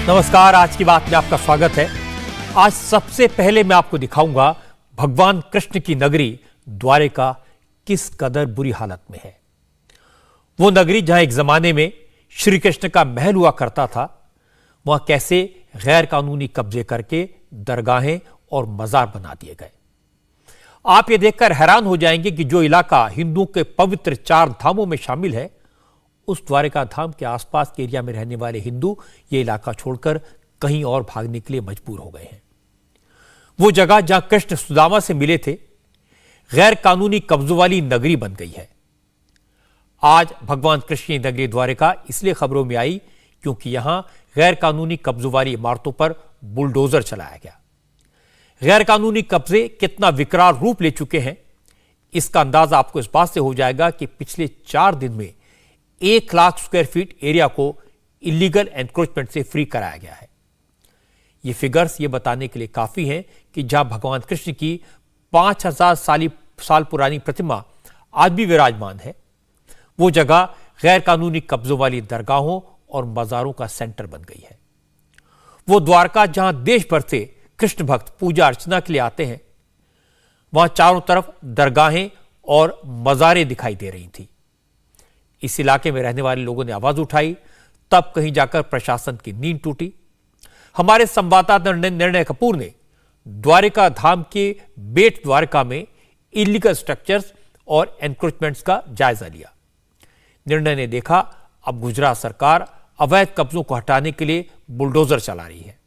नमस्कार, आज की बात में आपका स्वागत है। आज सबसे पहले मैं आपको दिखाऊंगा भगवान कृष्ण की नगरी द्वारिका किस कदर बुरी हालत में है। वो नगरी जहां एक जमाने में श्री कृष्ण का महल हुआ करता था, वहां कैसे गैर कानूनी कब्जे करके दरगाहें और मजार बना दिए गए। आप ये देखकर हैरान हो जाएंगे कि जो इलाका हिंदुओं के पवित्र 4 धामों में शामिल है, उस द्वारिका धाम के आसपास के एरिया में रहने वाले हिंदू ये इलाका छोड़कर कहीं और भागने के लिए मजबूर हो गए हैं। वो जगह जहां कृष्ण सुदामा से मिले थे, गैर कानूनी कब्जों वाली नगरी बन गई है। आज भगवान कृष्ण की नगरी द्वारिका इसलिए खबरों में आई क्योंकि यहां गैर कानूनी कब्जों वाली इमारतों पर बुलडोजर चलाया गया। गैर कानूनी कब्जे कितना विकराल रूप ले चुके हैं, इसका अंदाजा आपको इस बात से हो जाएगा कि पिछले 4 दिन में 1 लाख स्क्वायर फीट एरिया को इलीगल एनक्रोचमेंट से फ्री कराया गया है। ये फिगर्स ये बताने के लिए काफी हैं कि जहां भगवान कृष्ण की 5000 साल पुरानी प्रतिमा आज भी विराजमान है, वो जगह गैर कानूनी कब्जों वाली दरगाहों और मजारों का सेंटर बन गई है। वो द्वारका जहां देश भर से कृष्ण भक्त पूजा अर्चना के लिए आते हैं, वहां चारों तरफ दरगाहें और मजारें दिखाई दे रही थी। इस इलाके में रहने वाले लोगों ने आवाज उठाई, तब कहीं जाकर प्रशासन की नींद टूटी। हमारे संवाददाता निर्णय कपूर ने द्वारिका धाम के बेट द्वारका में इलीगल स्ट्रक्चर्स और एनक्रोचमेंट्स का जायजा लिया। निर्णय ने देखा अब गुजरात सरकार अवैध कब्जों को हटाने के लिए बुलडोजर चला रही है।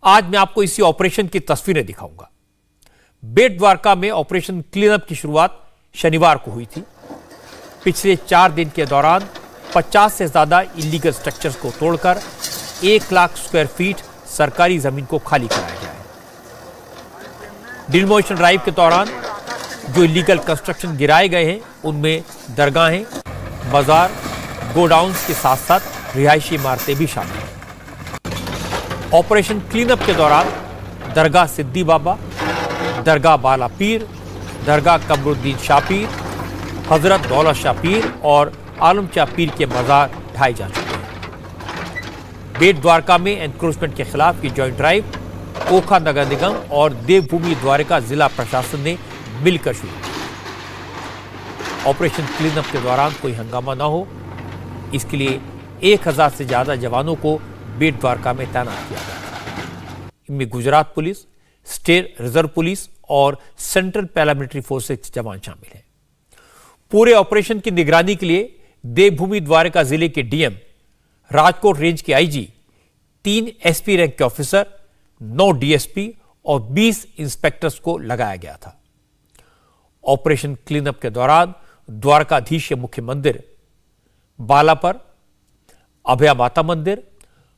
आज मैं आपको इसी ऑपरेशन की तस्वीरें दिखाऊंगा। बेट द्वारका में ऑपरेशन क्लीनअप की शुरुआत शनिवार को हुई थी। पिछले 4 दिन के दौरान 50 से ज्यादा इलीगल स्ट्रक्चर्स को तोड़कर 1 लाख स्क्वायर फीट सरकारी जमीन को खाली कराया गया है। डिमोलिशन ड्राइव के दौरान जो इलीगल कंस्ट्रक्शन गिराए गए हैं, उनमें दरगाहें, बाजार, गोडाउन्स के साथ साथ रिहायशी इमारतें भी शामिल हैं। ऑपरेशन क्लीनअप के दौरान दरगाह सिद्दी बाबा, दरगाह बाला पीर, दरगाह कमरुद्दीन शाह पीर, हजरत दौलत शाह पीर और आलम शाह पीर के मजार ढाए जा चुके हैं। बेट द्वारका में एनक्रोचमेंट के खिलाफ की जॉइंट ड्राइव ओखा नगर निगम और देवभूमि द्वारका जिला प्रशासन ने मिलकर शुरू की। ऑपरेशन क्लीनअप के दौरान कोई हंगामा ना हो, इसके लिए 1000 से ज्यादा जवानों को बेट द्वारका में तैनात किया गया। इनमें Gujarat police, state reserve police और सेंट्रल पैरामिलिट्री फोर्सेस के जवान शामिल हैं। पूरे ऑपरेशन की निगरानी के लिए देवभूमि द्वारका जिले के डीएम, राजकोट रेंज के आईजी, 3 एसपी रैंक के ऑफिसर, 9 डीएसपी और 20 इंस्पेक्टर्स को लगाया गया था। ऑपरेशन क्लीनअप के दौरान द्वारकाधीश के मुख्य मंदिर बालापर, अभया माता मंदिर,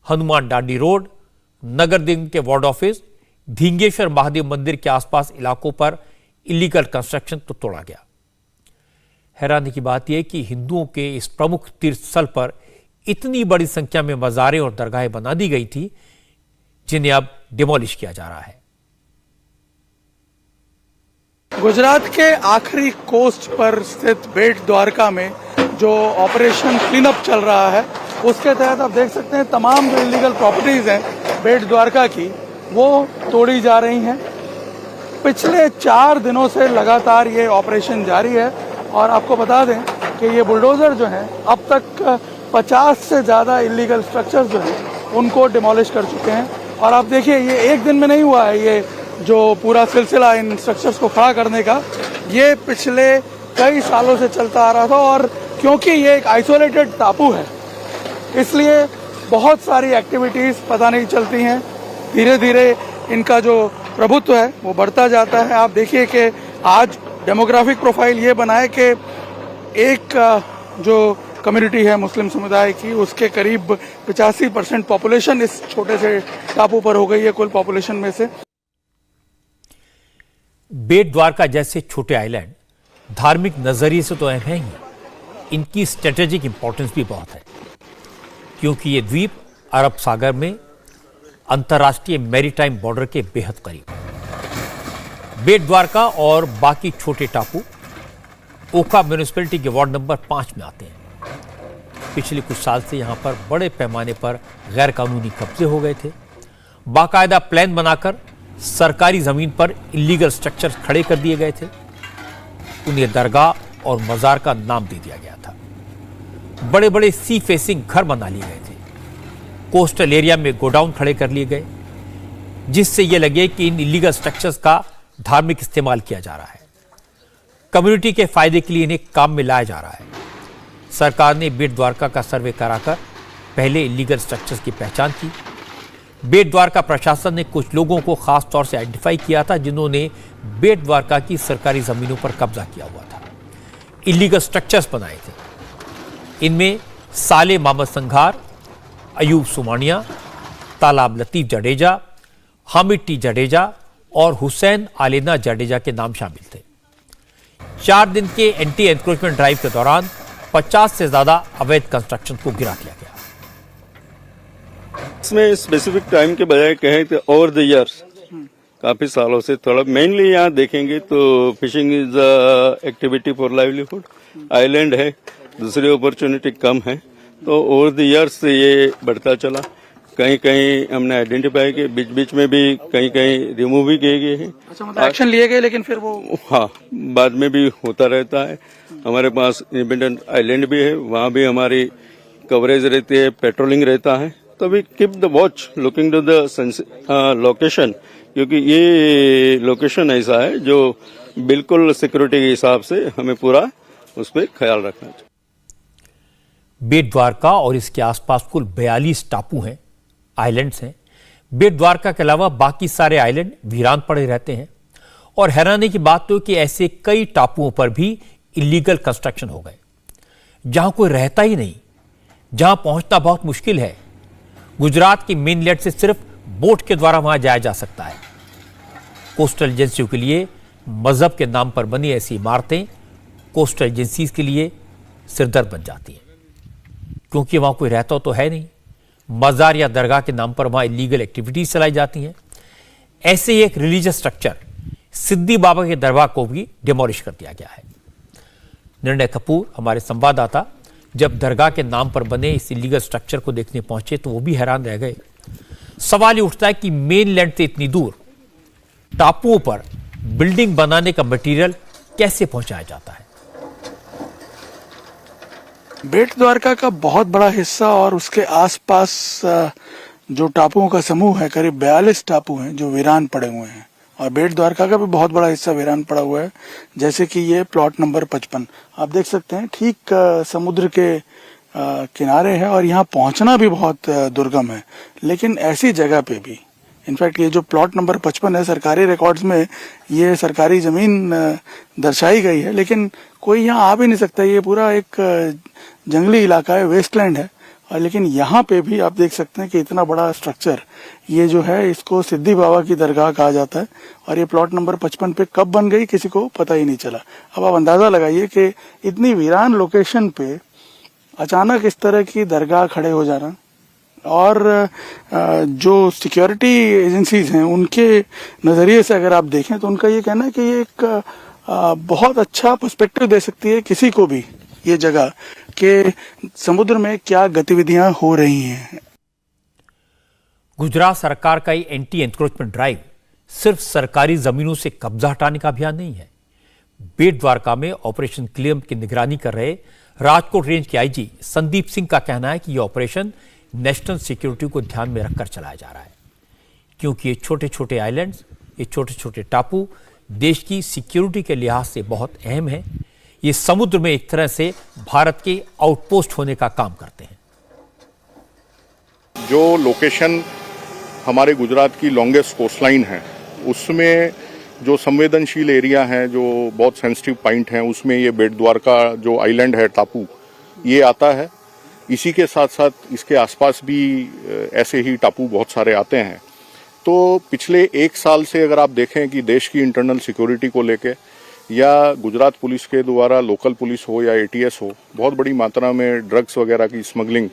हनुमान डांडी रोड, नगर निगम के वार्ड ऑफिस, ढींगेश्वर महादेव मंदिर के आसपास इलाकों पर इलीगल कंस्ट्रक्शन तो तोड़ा गया। हैरानी की बात यह कि हिंदुओं के इस प्रमुख तीर्थ स्थल पर इतनी बड़ी संख्या में मजारें और दरगाहें बना दी गई थी, जिन्हें अब डिमोलिश किया जा रहा है। गुजरात के आखिरी कोस्ट पर स्थित बेट द्वारका में जो ऑपरेशन क्लीनअप चल रहा है, उसके तहत आप देख सकते हैं तमाम जो इलीगल प्रॉपर्टीज हैं बेट द्वारका की, वो तोड़ी जा रही हैं। पिछले 4 दिनों से लगातार ये ऑपरेशन जारी है और आपको बता दें कि ये बुलडोजर जो हैं अब तक 50 से ज़्यादा इलीगल स्ट्रक्चर्स जो हैं उनको डिमोलिश कर चुके हैं। और आप देखिए, ये एक दिन में नहीं हुआ है। ये जो पूरा सिलसिला इन स्ट्रक्चर्स को खड़ा करने का, ये पिछले कई सालों से चलता आ रहा था। और क्योंकि ये एक आइसोलेटेड टापू है, इसलिए बहुत सारी एक्टिविटीज़ पता नहीं चलती हैं। धीरे धीरे इनका जो प्रभुत्व है वो बढ़ता जाता है। आप देखिए कि आज डेमोग्राफिक प्रोफाइल ये बना है कि एक जो कम्युनिटी है मुस्लिम समुदाय की, उसके करीब 85% पॉपुलेशन इस छोटे से टापू पर हो गई है कुल पॉपुलेशन में से। बेट द्वारका जैसे छोटे आइलैंड धार्मिक नजरिए से तो अहम है ही, इनकी स्ट्रेटेजिक इंपॉर्टेंस भी बहुत है, क्योंकि ये द्वीप अरब सागर में अंतर्राष्ट्रीय मैरीटाइम बॉर्डर के बेहद करीब है। बेट द्वारका और बाकी छोटे टापू ओखा म्यूनिसिपैलिटी के वार्ड नंबर 5 में आते हैं। पिछले कुछ साल से यहाँ पर बड़े पैमाने पर गैर कानूनी कब्जे हो गए थे। बाकायदा प्लान बनाकर सरकारी जमीन पर इलीगल स्ट्रक्चर्स खड़े कर दिए गए थे। उन्हें दरगाह और मजार का नाम दे दिया गया था। बड़े बड़े सी फेसिंग घर बना लिए गए थे। कोस्टल एरिया में गोडाउन खड़े कर लिए गए, जिससे यह लगे कि इन इलीगल स्ट्रक्चर्स का धार्मिक इस्तेमाल किया जा रहा है। कम्युनिटी के फायदे के लिए इन्हें काम में लाया जा रहा है। सरकार ने बेट द्वारका का सर्वे कराकर पहले इलीगल स्ट्रक्चर्स की पहचान की। बेट द्वारका प्रशासन ने कुछ लोगों को खास तौर से आइडेंटिफाई किया था, जिन्होंने बेट द्वारका की सरकारी जमीनों पर कब्जा किया हुआ था, इलीगल स्ट्रक्चर्स बनाए थे। इनमें साले मोहम्मद संघार, अयूब सुमानिया, तालाब लतीफ जडेजा, हामिद टी जडेजा और हुसैन आलेना जडेजा के नाम शामिल थे। 4 दिन के एंटी एनक्रोचमेंट ड्राइव के दौरान 50 से ज्यादा अवैध कंस्ट्रक्शन को गिरा दिया गया। इसमें स्पेसिफिक टाइम के बजाय कहें तो ओवर द ईयर्स काफी सालों से थोड़ा मेनली यहाँ देखेंगे तो fishing is activity for livelihood, island है, दूसरी अपॉर्चुनिटी कम है, तो ओवर द ईयर्स ये बढ़ता चला। कहीं कहीं हमने आइडेंटिफाई किए, बीच बीच में भी कहीं कहीं रिमूव भी किए गए हैं। अच्छा, मतलब एक्शन लिए गए लेकिन फिर वो हाँ बाद में भी होता रहता है। हमारे पास इंडिपेंडेंट आइलैंड भी है, वहाँ भी हमारी कवरेज रहती है, पेट्रोलिंग रहता है। तो we keep the watch looking to the location, क्योंकि ये लोकेशन ऐसा है जो बिल्कुल सिक्योरिटी के हिसाब से हमें पूरा उस पर ख्याल रखना चाहिए। बेट द्वारका और इसके आसपास कुल 42 टापू हैं, आइलैंड्स हैं। बेट द्वारका के अलावा बाकी सारे आइलैंड वीरान पड़े रहते हैं। और हैरानी की बात तो कि ऐसे कई टापुओं पर भी इलीगल कंस्ट्रक्शन हो गए, जहां कोई रहता ही नहीं, जहां पहुंचना बहुत मुश्किल है। गुजरात की मेनलैंड से सिर्फ बोट के द्वारा वहां जाया जा सकता है। कोस्टल एजेंसियों के लिए मजहब के नाम पर बनी ऐसी इमारतें कोस्टल एजेंसीज के लिए सिरदर्द बन जाती हैं, क्योंकि वहां कोई रहता तो है नहीं। मजार या दरगाह के नाम पर वहां इलीगल एक्टिविटीज चलाई जाती हैं। ऐसे ही एक रिलीजियस स्ट्रक्चर सिद्दी बाबा के दरबार को भी डिमोलिश कर दिया गया है। निर्णय कपूर हमारे संवाददाता जब दरगाह के नाम पर बने इस इलीगल स्ट्रक्चर को देखने पहुंचे तो वो भी हैरान रह गए। सवाल ये उठता है कि मेनलैंड से इतनी दूर टापुओं पर बिल्डिंग बनाने का मटेरियल कैसे पहुंचाया जाता है। बेट द्वारका का बहुत बड़ा हिस्सा और उसके आसपास जो टापुओं का समूह है, करीब 42 टापू हैं जो वीरान पड़े हुए हैं। और बेट द्वारका का भी बहुत बड़ा हिस्सा वीरान पड़ा हुआ है, जैसे कि ये प्लॉट नंबर 55 आप देख सकते हैं, ठीक समुद्र के किनारे है और यहाँ पहुंचना भी बहुत दुर्गम है। लेकिन ऐसी जगह पे भी, इनफैक्ट ये जो प्लॉट नंबर 55 है, सरकारी रिकॉर्ड्स में ये सरकारी जमीन दर्शाई गई है, लेकिन कोई यहाँ आ भी नहीं सकता। ये पूरा एक जंगली इलाका है, वेस्टलैंड है। और लेकिन यहाँ पे भी आप देख सकते हैं कि इतना बड़ा स्ट्रक्चर, ये जो है इसको सिद्दी बाबा की दरगाह कहा जाता है। और ये प्लॉट नंबर 55 पे कब बन गई किसी को पता ही नहीं चला। अब आप अंदाजा लगाइए कि इतनी वीरान लोकेशन पे अचानक इस तरह की दरगाह खड़े हो जाना। और जो सिक्योरिटी एजेंसीज हैं उनके नजरिए से अगर आप देखें तो उनका ये कहना है कि ये एक बहुत अच्छा पर्सपेक्टिव दे सकती है किसी को भी ये जगह कि समुद्र में क्या गतिविधियां हो रही हैं। गुजरात सरकार का ये एंटी एनक्रोचमेंट ड्राइव सिर्फ सरकारी जमीनों से कब्जा हटाने का अभियान नहीं है। बेट द्वारका में ऑपरेशन क्लियम की निगरानी कर रहे राजकोट रेंज के आईजी संदीप सिंह का कहना है कि यह ऑपरेशन नेशनल सिक्योरिटी को ध्यान में रखकर चलाया जा रहा है, क्योंकि ये छोटे छोटे आइलैंड्स, ये छोटे छोटे टापू देश की सिक्योरिटी के लिहाज से बहुत अहम है। ये समुद्र में एक तरह से भारत के आउटपोस्ट होने का काम करते हैं। जो लोकेशन हमारे गुजरात की लॉन्गेस्ट कोस्टलाइन है, उसमें जो संवेदनशील एरिया है, जो बहुत सेंसिटिव पॉइंट हैं, उसमें ये बेट द्वारका जो आइलैंड है, टापू, ये आता है। इसी के साथ साथ इसके आसपास भी ऐसे ही टापू बहुत सारे आते हैं। तो पिछले 1 साल से अगर आप देखें कि देश की इंटरनल सिक्योरिटी को लेके या गुजरात पुलिस के द्वारा लोकल पुलिस हो या एटीएस हो, बहुत बड़ी मात्रा में ड्रग्स वगैरह की स्मगलिंग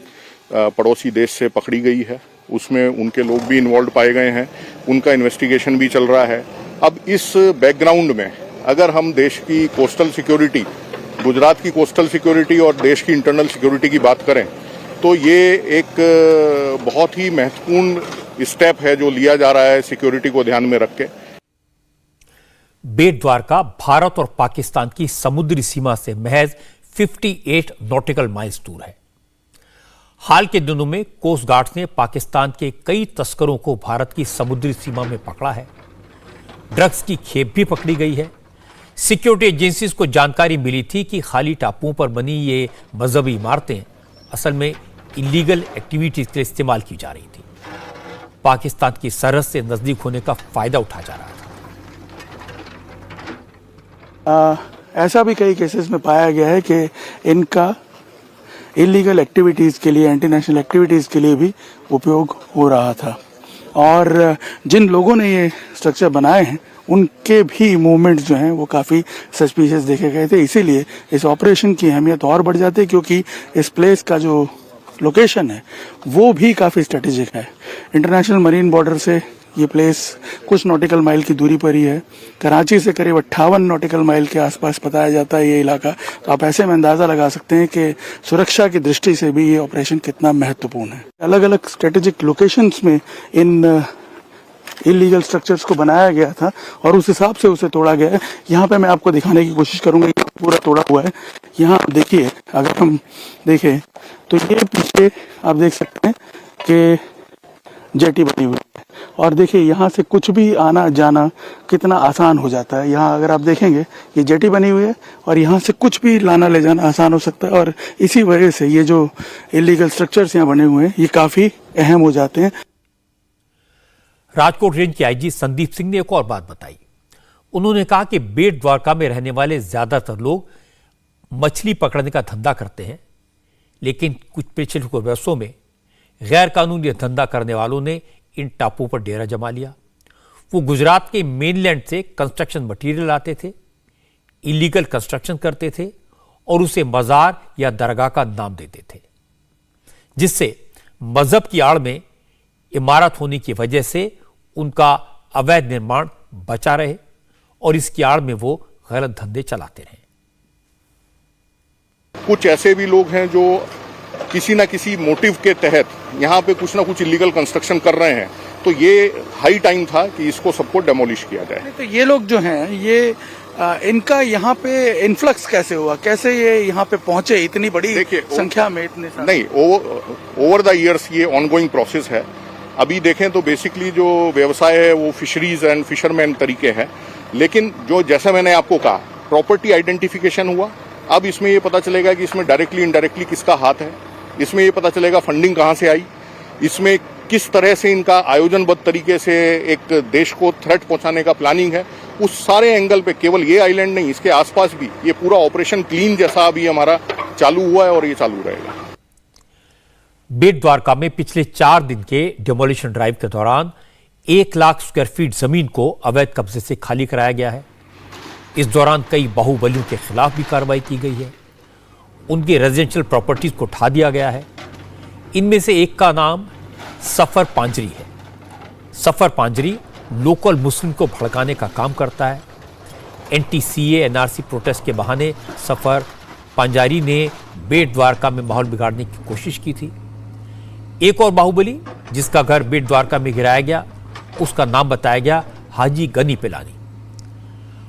पड़ोसी देश से पकड़ी गई है। उसमें उनके लोग भी इन्वॉल्व पाए गए हैं, उनका इन्वेस्टिगेशन भी चल रहा है। अब इस बैकग्राउंड में अगर हम देश की कोस्टल सिक्योरिटी गुजरात की कोस्टल सिक्योरिटी और देश की इंटरनल सिक्योरिटी की बात करें तो ये एक बहुत ही महत्वपूर्ण स्टेप है जो लिया जा रहा है सिक्योरिटी को ध्यान में रख के। बेट द्वारका भारत और पाकिस्तान की समुद्री सीमा से महज 58 नॉटिकल माइल्स दूर है। हाल के दिनों में कोस्ट गार्ड ने पाकिस्तान के कई तस्करों को भारत की समुद्री सीमा में पकड़ा है। ड्रग्स की खेप भी पकड़ी गई है। सिक्योरिटी एजेंसीज को जानकारी मिली थी कि खाली टापुओं पर बनी ये मजहबी इमारतें असल में इलीगल एक्टिविटीज के लिए इस्तेमाल की जा रही थी। पाकिस्तान की सरहद से नजदीक होने का फायदा उठाया जा रहा था। ऐसा भी कई केसेस में पाया गया है कि इनका इलीगल एक्टिविटीज के लिए, एंटी नेशनल एक्टिविटीज के लिए भी उपयोग हो रहा था और जिन लोगों ने ये स्ट्रक्चर बनाए हैं उनके भी मूवमेंट्स जो हैं वो काफ़ी सस्पिशियस देखे गए थे। इसीलिए इस ऑपरेशन की अहमियत और बढ़ जाती है क्योंकि इस प्लेस का जो लोकेशन है वो भी काफ़ी स्ट्रेटेजिक है। इंटरनेशनल मरीन बॉर्डर से ये प्लेस कुछ नॉटिकल माइल की दूरी पर ही है। कराची से करीब 58 नॉटिकल माइल के आसपास बताया जाता है ये इलाका। तो आप ऐसे में अंदाज़ा लगा सकते हैं कि सुरक्षा की दृष्टि से भी ये ऑपरेशन कितना महत्वपूर्ण है। अलग अलग स्ट्रेटेजिक लोकेशंस में इन इलीगल स्ट्रक्चर्स को बनाया गया था और उस हिसाब से उसे तोड़ा गया है। यहाँ पे मैं आपको दिखाने की कोशिश करूंगा, ये पूरा तोड़ा हुआ है। यहाँ आप देखिए, अगर हम देखें तो ये पीछे आप देख सकते हैं कि जेटी बनी हुई है और देखिए यहाँ से कुछ भी आना जाना कितना आसान हो जाता है। यहाँ अगर आप देखेंगे ये जेटी बनी हुई है और यहाँ से कुछ भी लाना ले जाना आसान हो सकता है और इसी वजह से ये जो इलीगल स्ट्रक्चर्स यहाँ बने हुए हैं ये काफ़ी अहम हो जाते हैं। राजकोट रेंज के आईजी संदीप सिंह ने एक और बात बताई। उन्होंने कहा कि बेट द्वारका में रहने वाले ज्यादातर लोग मछली पकड़ने का धंधा करते हैं, लेकिन कुछ पिछले कुछ वर्षों में गैर कानूनी धंधा करने वालों ने इन टापुओं पर डेरा जमा लिया। वो गुजरात के मेनलैंड से कंस्ट्रक्शन मटेरियल लाते थे, इलीगल कंस्ट्रक्शन करते थे और उसे मजार या दरगाह का नाम देते थे, जिससे मजहब की आड़ में इमारत होने की वजह से उनका अवैध निर्माण बचा रहे और इसकी आड़ में वो गलत धंधे चलाते रहे। कुछ ऐसे भी लोग हैं जो किसी ना किसी मोटिव के तहत यहाँ पे कुछ ना कुछ इलीगल कंस्ट्रक्शन कर रहे हैं, तो ये हाई टाइम था कि इसको सबको डेमोलिश किया जाए। तो ये लोग जो हैं ये इनका यहाँ पे इन्फ्लक्स कैसे हुआ, कैसे ये यहाँ पे पहुंचे इतनी बड़ी संख्या में? इतने नहीं, ओवर द ईयर्स ये ऑनगोइंग प्रोसेस है। अभी देखें तो बेसिकली जो व्यवसाय है वो फिशरीज एंड फिशरमैन तरीके है, लेकिन जो जैसा मैंने आपको कहा प्रॉपर्टी आइडेंटिफिकेशन हुआ। अब इसमें ये पता चलेगा कि इसमें डायरेक्टली इनडायरेक्टली किसका हाथ है, इसमें ये पता चलेगा फंडिंग कहाँ से आई, इसमें किस तरह से इनका आयोजनबद्ध तरीके से एक देश को थ्रेट पहुंचाने का प्लानिंग है। उस सारे एंगल पे केवल ये आइलैंड नहीं, इसके आसपास भी ये पूरा ऑपरेशन क्लीन जैसा अभी हमारा चालू हुआ है और ये चालू रहेगा। बेट द्वारका में पिछले 4 दिन के डिमोलिशन ड्राइव के दौरान 1 लाख स्क्वायर फीट जमीन को अवैध कब्जे से खाली कराया गया है। इस दौरान कई बाहुबलियों के खिलाफ भी कार्रवाई की गई है। उनकी रेजिडेंशियल प्रॉपर्टीज को उठा दिया गया है। इनमें से एक का नाम सफर पांजरी है। सफर पांजरी लोकल मुस्लिम को भड़काने का काम करता है। एनटीसीए एनआरसी प्रोटेस्ट के बहाने सफर पांजारी ने बेट द्वारका में माहौल बिगाड़ने की कोशिश की थी। एक और बाहुबली जिसका घर बेट द्वारका में गिराया गया, उसका नाम बताया गया हाजी गनी पिलानी।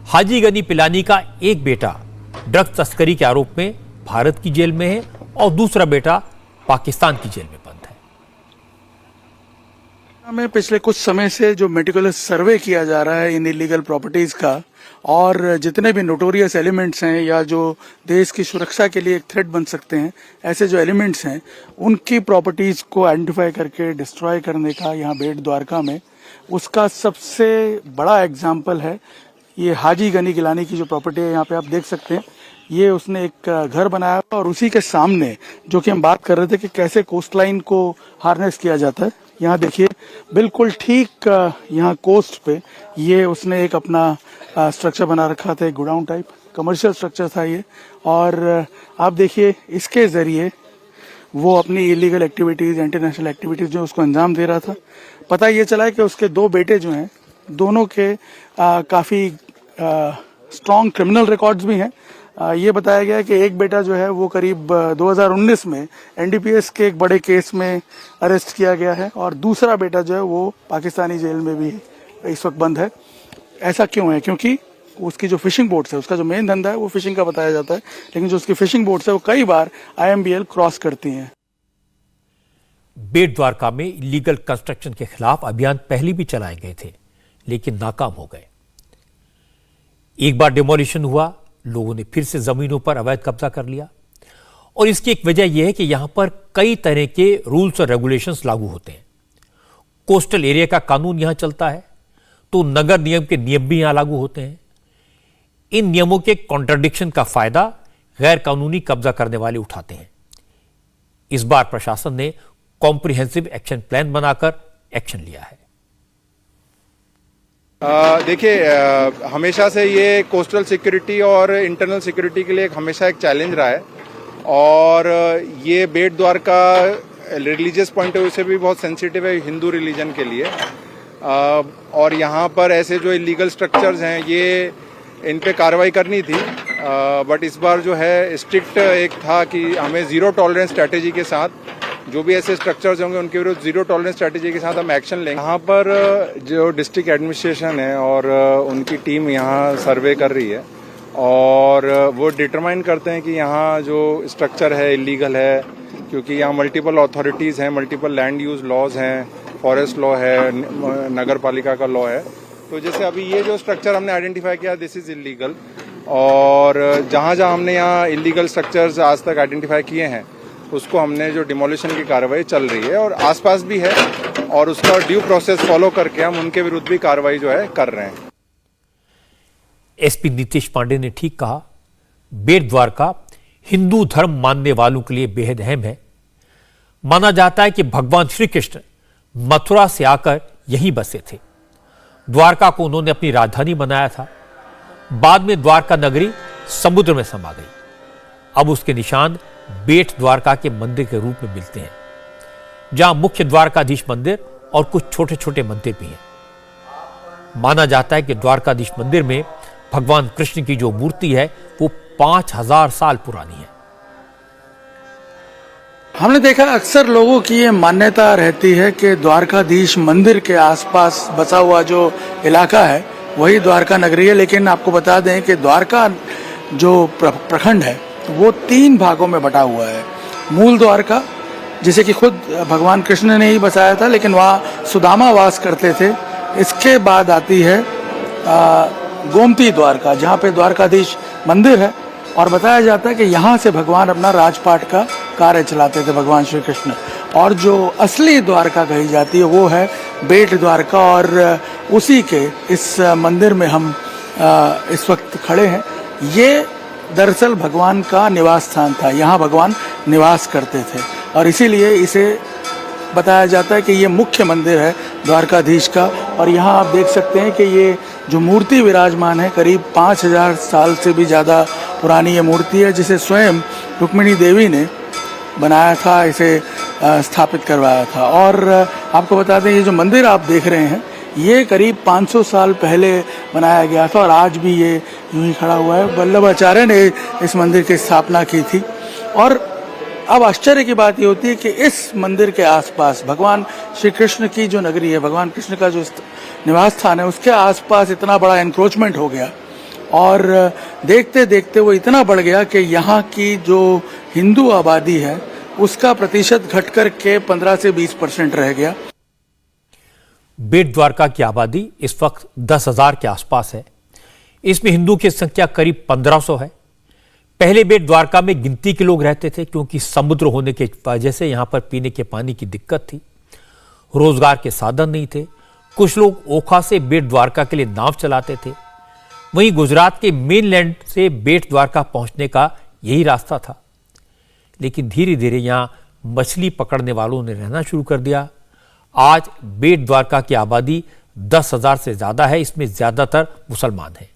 हाजी गनी पिलानी का एक बेटा ड्रग्स तस्करी के आरोप में भारत की जेल में है और दूसरा बेटा पाकिस्तान की जेल में बंद है। हमें पिछले कुछ समय से जो मेटिकुलस सर्वे किया जा रहा है इन इलीगल प्रॉपर्टीज का, और जितने भी नोटोरियस एलिमेंट्स हैं या जो देश की सुरक्षा के लिए एक थ्रेट बन सकते हैं, ऐसे जो एलिमेंट्स हैं उनकी प्रॉपर्टीज को आइडेंटिफाई करके डिस्ट्रॉय करने का यहाँ बेट द्वारका में उसका सबसे बड़ा एग्जाम्पल है ये हाजी गनी गिलानी की जो प्रॉपर्टी है। यहाँ पे आप देख सकते हैं ये उसने एक घर बनाया और उसी के सामने जो कि हम बात कर रहे थे कि कैसे कोस्ट लाइन को हार्नेस किया जाता है, यहाँ देखिए बिल्कुल ठीक यहाँ कोस्ट पे ये उसने एक अपना स्ट्रक्चर बना रखा था, एक गोडाउन टाइप कमर्शियल स्ट्रक्चर था ये। और आप देखिए इसके जरिए वो अपनी इलीगल एक्टिविटीज, इंटरनेशनल एक्टिविटीज जो उसको अंजाम दे रहा था। पता ये चला है कि उसके 2 बेटे जो हैं दोनों के काफी स्ट्रॉन्ग क्रिमिनल रिकॉर्ड्स भी हैं। ये बताया गया है कि एक बेटा जो है वो करीब 2019 में एनडीपीएस के एक बड़े केस में अरेस्ट किया गया है और दूसरा बेटा जो है वो पाकिस्तानी जेल में भी इस वक्त बंद है। ऐसा क्यों है? क्योंकि उसकी जो फिशिंग बोट्स है, उसका जो मेन धंधा है वो फिशिंग का बताया जाता है, लेकिन जो उसकी फिशिंग बोट्स है वो कई बार IMBL क्रॉस करती हैं। बेट द्वारका में इलीगल कंस्ट्रक्शन के खिलाफ अभियान पहले भी चलाए गए थे, लेकिन नाकाम हो गए। एक बार डिमोलिशन हुआ, लोगों ने फिर से जमीनों पर अवैध कब्जा कर लिया और इसकी एक वजह यह है कि यहां पर कई तरह के रूल्स और रेगुलेशंस लागू होते हैं। कोस्टल एरिया का कानून यहां चलता है तो नगर निगम के नियम भी यहां लागू होते हैं। इन नियमों के कॉन्ट्रडिक्शन का फायदा गैर कानूनी कब्जा करने वाले उठाते हैं। इस बार प्रशासन ने कॉम्प्रिहेंसिव एक्शन प्लान बनाकर एक्शन लिया है। देखिए, हमेशा से ये कोस्टल सिक्योरिटी और इंटरनल सिक्योरिटी के लिए हमेशा एक चैलेंज रहा है और ये Bet Dwarka religious point of view से भी बहुत सेंसिटिव है हिंदू रिलीजन के लिए। और यहाँ पर ऐसे जो इलीगल स्ट्रक्चर्स हैं ये इन पे कार्रवाई करनी थी, बट इस बार जो है स्ट्रिक्ट एक था कि हमें जीरो टॉलरेंस स्ट्रैटेजी के साथ जो भी ऐसे स्ट्रक्चर्स होंगे उनके विरुद्ध जीरो टॉलरेंस स्ट्रैटेजी के साथ हम एक्शन लेंगे। यहाँ पर जो डिस्ट्रिक्ट एडमिनिस्ट्रेशन है और उनकी टीम यहाँ सर्वे कर रही है और वो डिटरमाइन करते हैं कि यहाँ जो स्ट्रक्चर है इलीगल है, क्योंकि यहाँ मल्टीपल अथॉरिटीज़ हैं, मल्टीपल लैंड यूज लॉज हैं, फॉरेस्ट लॉ है, नगर पालिका का लॉ है। तो जैसे अभी ये जो स्ट्रक्चर हमने आइडेंटिफाई किया, दिस इज इलीगल, और जहाँ जहाँ हमने यहाँ इलीगल स्ट्रक्चर्स आज तक आइडेंटिफाई किए हैं उसको हमने जो डिमोलिशन की कार्रवाई चल रही है और आसपास भी है और उसका ड्यू प्रोसेस फॉलो करके हम उनके विरुद्ध भी कार्रवाई जो है कर रहे हैं। एसपी नीतीश पांडे ने ठीक कहा, बेट द्वारका हिंदू धर्म मानने वालों के लिए बेहद अहम है। माना जाता है कि भगवान श्री कृष्ण मथुरा से आकर यहीं बसे थे। द्वारका को उन्होंने अपनी राजधानी बनाया था। बाद में द्वारका नगरी समुद्र में समा गई। अब उसके निशान बेट द्वारका के मंदिर के रूप में मिलते हैं, जहां मुख्य द्वारकाधीश मंदिर और कुछ छोटे छोटे मंदिर भी हैं। माना जाता है कि द्वारकाधीश मंदिर में भगवान कृष्ण की जो मूर्ति है वो 5000 साल पुरानी है। हमने देखा अक्सर लोगों की ये मान्यता रहती है कि द्वारकाधीश मंदिर के आसपास बसा हुआ जो इलाका है वही द्वारका नगरी है, लेकिन आपको बता दें कि द्वारका जो प्रखंड है वो 3 भागों में बटा हुआ है। मूल द्वारका, जिसे कि खुद भगवान कृष्ण ने ही बसाया था, लेकिन वहाँ सुदामा वास करते थे। इसके बाद आती है गोमती द्वारका, जहाँ पे द्वारकाधीश मंदिर है और बताया जाता है कि यहाँ से भगवान अपना राजपाट का कार्य चलाते थे भगवान श्री कृष्ण। और जो असली द्वारका कही जाती है वो है बेट द्वारका, और उसी के इस मंदिर में हम इस वक्त खड़े हैं। ये दरअसल भगवान का निवास स्थान था, यहाँ भगवान निवास करते थे और इसीलिए इसे बताया जाता है कि ये मुख्य मंदिर है द्वारकाधीश का। और यहाँ आप देख सकते हैं कि ये जो मूर्ति विराजमान है करीब 5000 साल से भी ज़्यादा पुरानी ये मूर्ति है, जिसे स्वयं रुक्मिणी देवी ने बनाया था, इसे स्थापित करवाया था। और आपको बता दें ये जो मंदिर आप देख रहे हैं ये करीब 500 साल पहले बनाया गया था और आज भी ये यूं ही खड़ा हुआ है। वल्लभाचार्य ने इस मंदिर की स्थापना की थी। और अब आश्चर्य की बात ये होती है कि इस मंदिर के आसपास भगवान श्री कृष्ण की जो नगरी है, भगवान कृष्ण का जो निवास स्थान है, उसके आसपास इतना बड़ा एनक्रोचमेंट हो गया और देखते देखते वो इतना बढ़ गया कि यहाँ की जो हिंदू आबादी है उसका प्रतिशत घटकर के 15 से 20% रह गया। बेट द्वारका की आबादी इस वक्त 10,000 के आसपास है। इसमें हिंदू की संख्या करीब 1500 है। पहले बेट द्वारका में गिनती के लोग रहते थे, क्योंकि समुद्र होने की वजह से यहां पर पीने के पानी की दिक्कत थी, रोजगार के साधन नहीं थे। कुछ लोग ओखा से बेट द्वारका के लिए नाव चलाते थे। वहीं गुजरात के मेनलैंड से बेट द्वारका पहुंचने का यही रास्ता था। लेकिन धीरे धीरे यहां मछली पकड़ने वालों ने रहना शुरू कर दिया। आज बेट द्वारका की आबादी 10,000 से ज्यादा है। इसमें ज्यादातर मुसलमान हैं।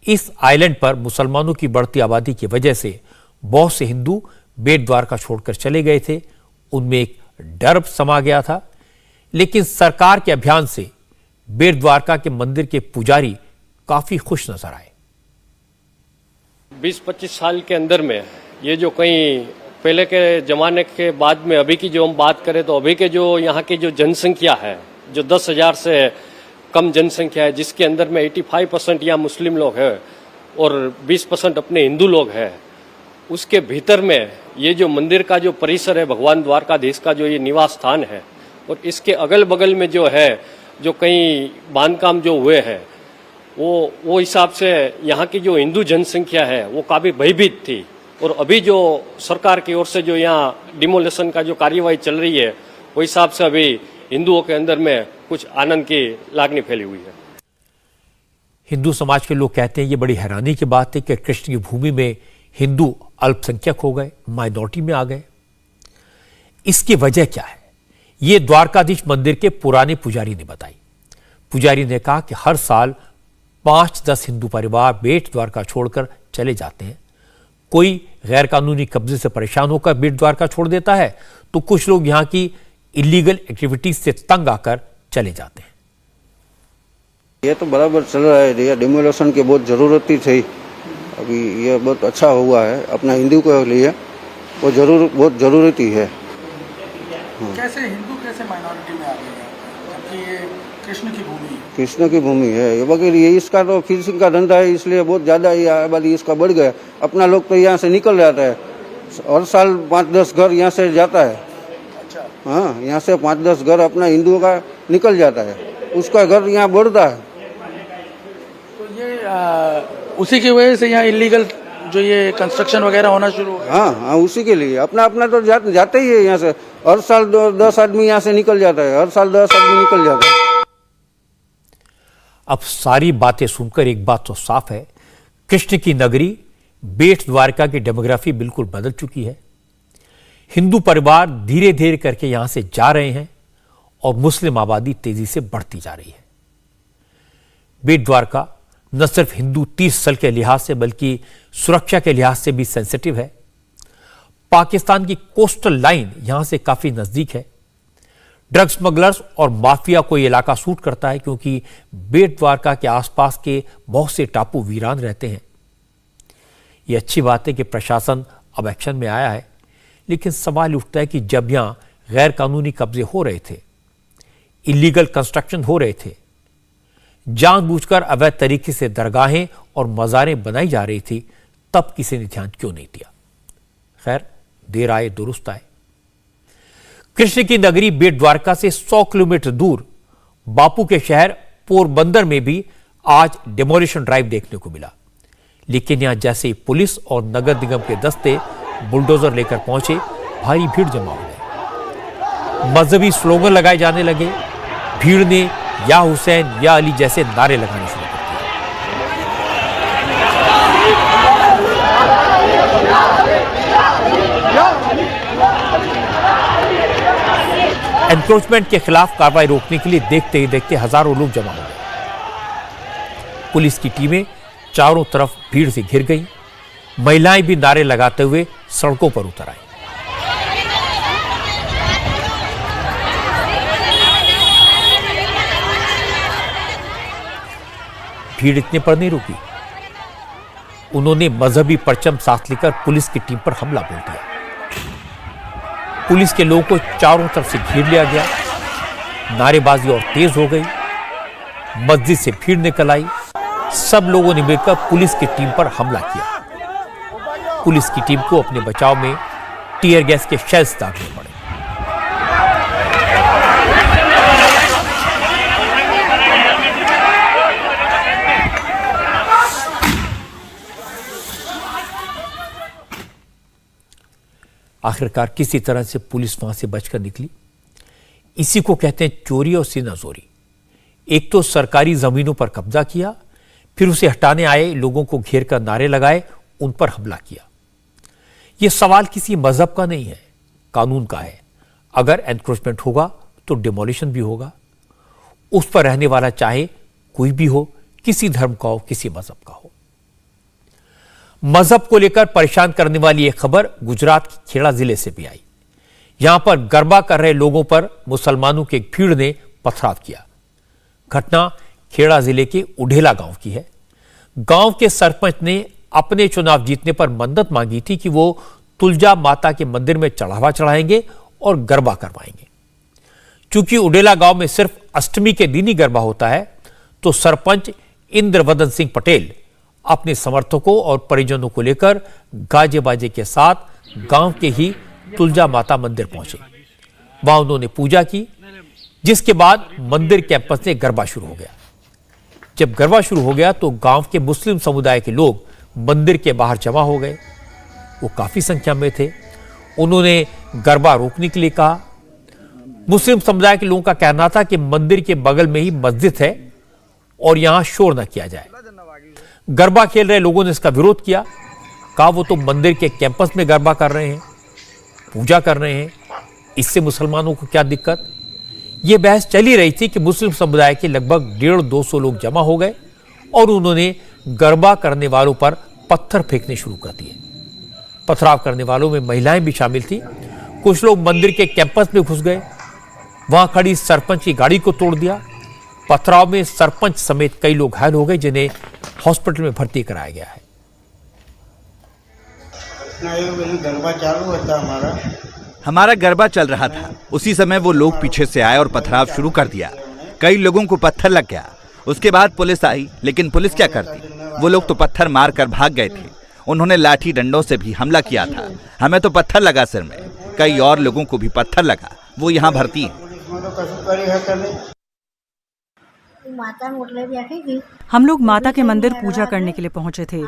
इस आइलैंड पर मुसलमानों की बढ़ती आबादी की वजह से बहुत से हिंदू बेट द्वारका छोड़कर चले गए थे। उनमें एक डर समा गया था। लेकिन सरकार के अभियान से बेट द्वारका के मंदिर के पुजारी काफी खुश नजर आए। 20-25 साल के अंदर में ये जो कहीं पहले के जमाने के बाद में अभी की जो हम बात करें तो अभी के जो यहाँ की जो जनसंख्या है जो 10,000 से कम जनसंख्या है, जिसके अंदर में 85% यहाँ मुस्लिम लोग हैं और 20% अपने हिंदू लोग हैं, उसके भीतर में ये जो मंदिर का जो परिसर है, भगवान द्वारकाधीश का जो ये निवास स्थान है, और इसके अगल बगल में जो है जो कई बांधकाम जो हुए हैं वो हिसाब से यहाँ की जो हिंदू जनसंख्या है वो काफ़ी भयभीत थी। और अभी जो सरकार की ओर से जो यहाँ डिमोलेशन का जो कार्यवाही चल रही है वो हिसाब से अभी हिंदुओं के अंदर में कुछ आनंद की लागनी फैली हुई है। हिंदू समाज के लोग कहते हैं ये बड़ी हैरानी की बात है कि कृष्ण की भूमि में हिंदू अल्पसंख्यक हो गए, माइनॉरिटी में आ गए। इसकी वजह क्या है, ये द्वारकाधीश मंदिर के पुराने पुजारी ने बताई। पुजारी ने कहा कि हर साल 5-10 हिंदू परिवार बेट द्वारका छोड़कर चले जाते हैं। कोई गैर कानूनी कब्जे से परेशान होकर बेट द्वारका छोड़ देता है, तो कुछ लोग यहां की इलीगल एक्टिविटीज से तंग आकर चले जाते हैं। ये तो बराबर चल रहा है, ये डिमोलेशन की बहुत जरूरत थी। अभी ये बहुत अच्छा हुआ है अपना हिंदू के लिए, वो बहुत जरूरत ही है। कैसे हिंदू कैसे माइनॉरिटी में आ गए जबकि ये कृष्ण की भूमि है? कृष्ण की भूमि है ये वगैरह, ये इसका तो फिशिंग का धंधा है, इसलिए बहुत ज्यादा ही आबादी इसका बढ़ गया। अपना लोग तो यहाँ से निकल जाता है, हर साल 5-10 घर यहाँ से जाता है। अच्छा। हाँ, यहाँ से 5-10 घर अपना हिंदुओं का निकल जाता है, उसका घर यहाँ बढ़ता है। तो ये उसी की वजह से यहाँ इलीगल जो ये कंस्ट्रक्शन वगैरह होना शुरू हुआ। हाँ, उसी के लिए अपना तो जाते ही है यहाँ से। हर साल 10 आदमी यहाँ से निकल जाता है, हर साल 10 आदमी निकल जाता है। अब सारी बातें सुनकर एक बात तो साफ है, कृष्ण की नगरी बेट द्वारका की डेमोग्राफी बिल्कुल बदल चुकी है। हिंदू परिवार धीरे धीरे करके यहां से जा रहे हैं और मुस्लिम आबादी तेजी से बढ़ती जा रही है। बेट द्वारका न सिर्फ हिंदू तीर्थस्थल के लिहाज से बल्कि सुरक्षा के लिहाज से भी सेंसिटिव है। पाकिस्तान की कोस्टल लाइन यहां से काफी नजदीक है। ड्रग स्मगलर्स और माफिया को यह इलाका सूट करता है क्योंकि बेट द्वारका के आसपास के बहुत से टापू वीरान रहते हैं। यह अच्छी बात है कि प्रशासन अब एक्शन में आया है, लेकिन सवाल उठता है कि जब यहां गैर कानूनी कब्जे हो रहे थे, इलीगल कंस्ट्रक्शन हो रहे थे, जानबूझकर अवैध तरीके से दरगाहें और मज़ारें बनाई जा रही थी, तब किसी ने ध्यान क्यों नहीं दिया? खैर, देर आए दुरुस्त आए। कृष्ण की नगरी बेट द्वारका से 100 किलोमीटर दूर बापू के शहर पोरबंदर में भी आज डेमोलिशन ड्राइव देखने को मिला, लेकिन यहां जैसे ही पुलिस और नगर निगम के दस्ते बुलडोजर लेकर पहुंचे, भारी भीड़ जमा हो गई। मजहबी स्लोगन लगाए जाने लगे। भीड़ ने या हुसैन या अली जैसे नारे लगाने शुरू कर दिए। एनक्रोचमेंट के खिलाफ कार्रवाई रोकने के लिए देखते ही देखते हजारों लोग जमा हो गए। पुलिस की टीमें चारों तरफ भीड़ से घिर गईं। महिलाएं भी नारे लगाते हुए सड़कों पर उतर आईं। भीड़ इतने पर नहीं रुकी, उन्होंने मजहबी परचम साथ लेकर पुलिस की टीम पर हमला बोल दिया। पुलिस के लोगों को चारों तरफ से घेर लिया गया। नारेबाजी और तेज हो गई। मस्जिद से भीड़ निकल आई। सब लोगों ने मिलकर पुलिस की टीम पर हमला किया। पुलिस की टीम को अपने बचाव में टीयर गैस के शेल्स दागने पड़े। आखिरकार किसी तरह से पुलिस वहां से बचकर निकली। इसी को कहते हैं चोरी और सीनाजोरी। एक तो सरकारी जमीनों पर कब्जा किया, फिर उसे हटाने आए लोगों को घेर कर नारे लगाए, उन पर हमला किया। यह सवाल किसी मजहब का नहीं है, कानून का है। अगर एनक्रोचमेंट होगा तो डिमोलिशन भी होगा। उस पर रहने वाला चाहे कोई भी हो, किसी धर्म का हो, किसी मजहब का हो। मजहब को लेकर परेशान करने वाली एक खबर गुजरात के खेड़ा जिले से भी आई। यहां पर गरबा कर रहे लोगों पर मुसलमानों की एक भीड़ ने पथराव किया। घटना खेड़ा जिले के उढेला गांव की है। गांव के सरपंच ने अपने चुनाव जीतने पर मन्नत मांगी थी कि वो तुलजा माता के मंदिर में चढ़ावा चढ़ाएंगे और गरबा करवाएंगे। चूंकि उडेला गांव में सिर्फ अष्टमी के दिन ही गरबा होता है, तो सरपंच इंद्रवदन सिंह पटेल अपने समर्थकों और परिजनों को लेकर गाजे बाजे के साथ गांव के ही तुलजा माता मंदिर पहुंचे। वहां उन्होंने पूजा की, जिसके बाद मंदिर कैंपस में गरबा शुरू हो गया। जब गरबा शुरू हो गया तो गांव के मुस्लिम समुदाय के लोग मंदिर के बाहर जमा हो गए। वो काफी संख्या में थे। उन्होंने गरबा रोकने के लिए कहा। मुस्लिम समुदाय के लोगों का कहना था कि मंदिर के बगल में ही मस्जिद है और यहां शोर न किया जाए। गरबा खेल रहे लोगों ने इसका विरोध किया। कहा वो तो मंदिर के कैंपस में गरबा कर रहे हैं, पूजा कर रहे हैं, इससे मुसलमानों को क्या दिक्कत। यह बहस चली रही थी कि मुस्लिम समुदाय के लगभग 150-200 लोग जमा हो गए और उन्होंने गरबा करने वालों पर पत्थर फेंकने शुरू कर दिए। पथराव करने वालों में महिलाएं भी शामिल थी। कुछ लोग मंदिर के कैंपस में घुस गए, वहां खड़ी सरपंच की गाड़ी को तोड़ दिया। पथराव में सरपंच समेत कई लोग घायल हो गए, जिन्हें हॉस्पिटल में भर्ती कराया गया है। गरबा चालू होता हमारा गरबा चल रहा था। उसी समय वो लोग पीछे से आए और पथराव शुरू कर दिया। कई लोगों को पत्थर लग गया। उसके बाद पुलिस आई, लेकिन पुलिस क्या करती, वो लोग तो पत्थर मार कर भाग गए थे। उन्होंने लाठी डंडों से भी हमला किया था। हमें तो पत्थर लगा सिर में, कई और लोगों को भी पत्थर लगा। वो यहाँ भर्ती हैं। हम लोग माता के मंदिर पूजा करने के लिए पहुंचे थे।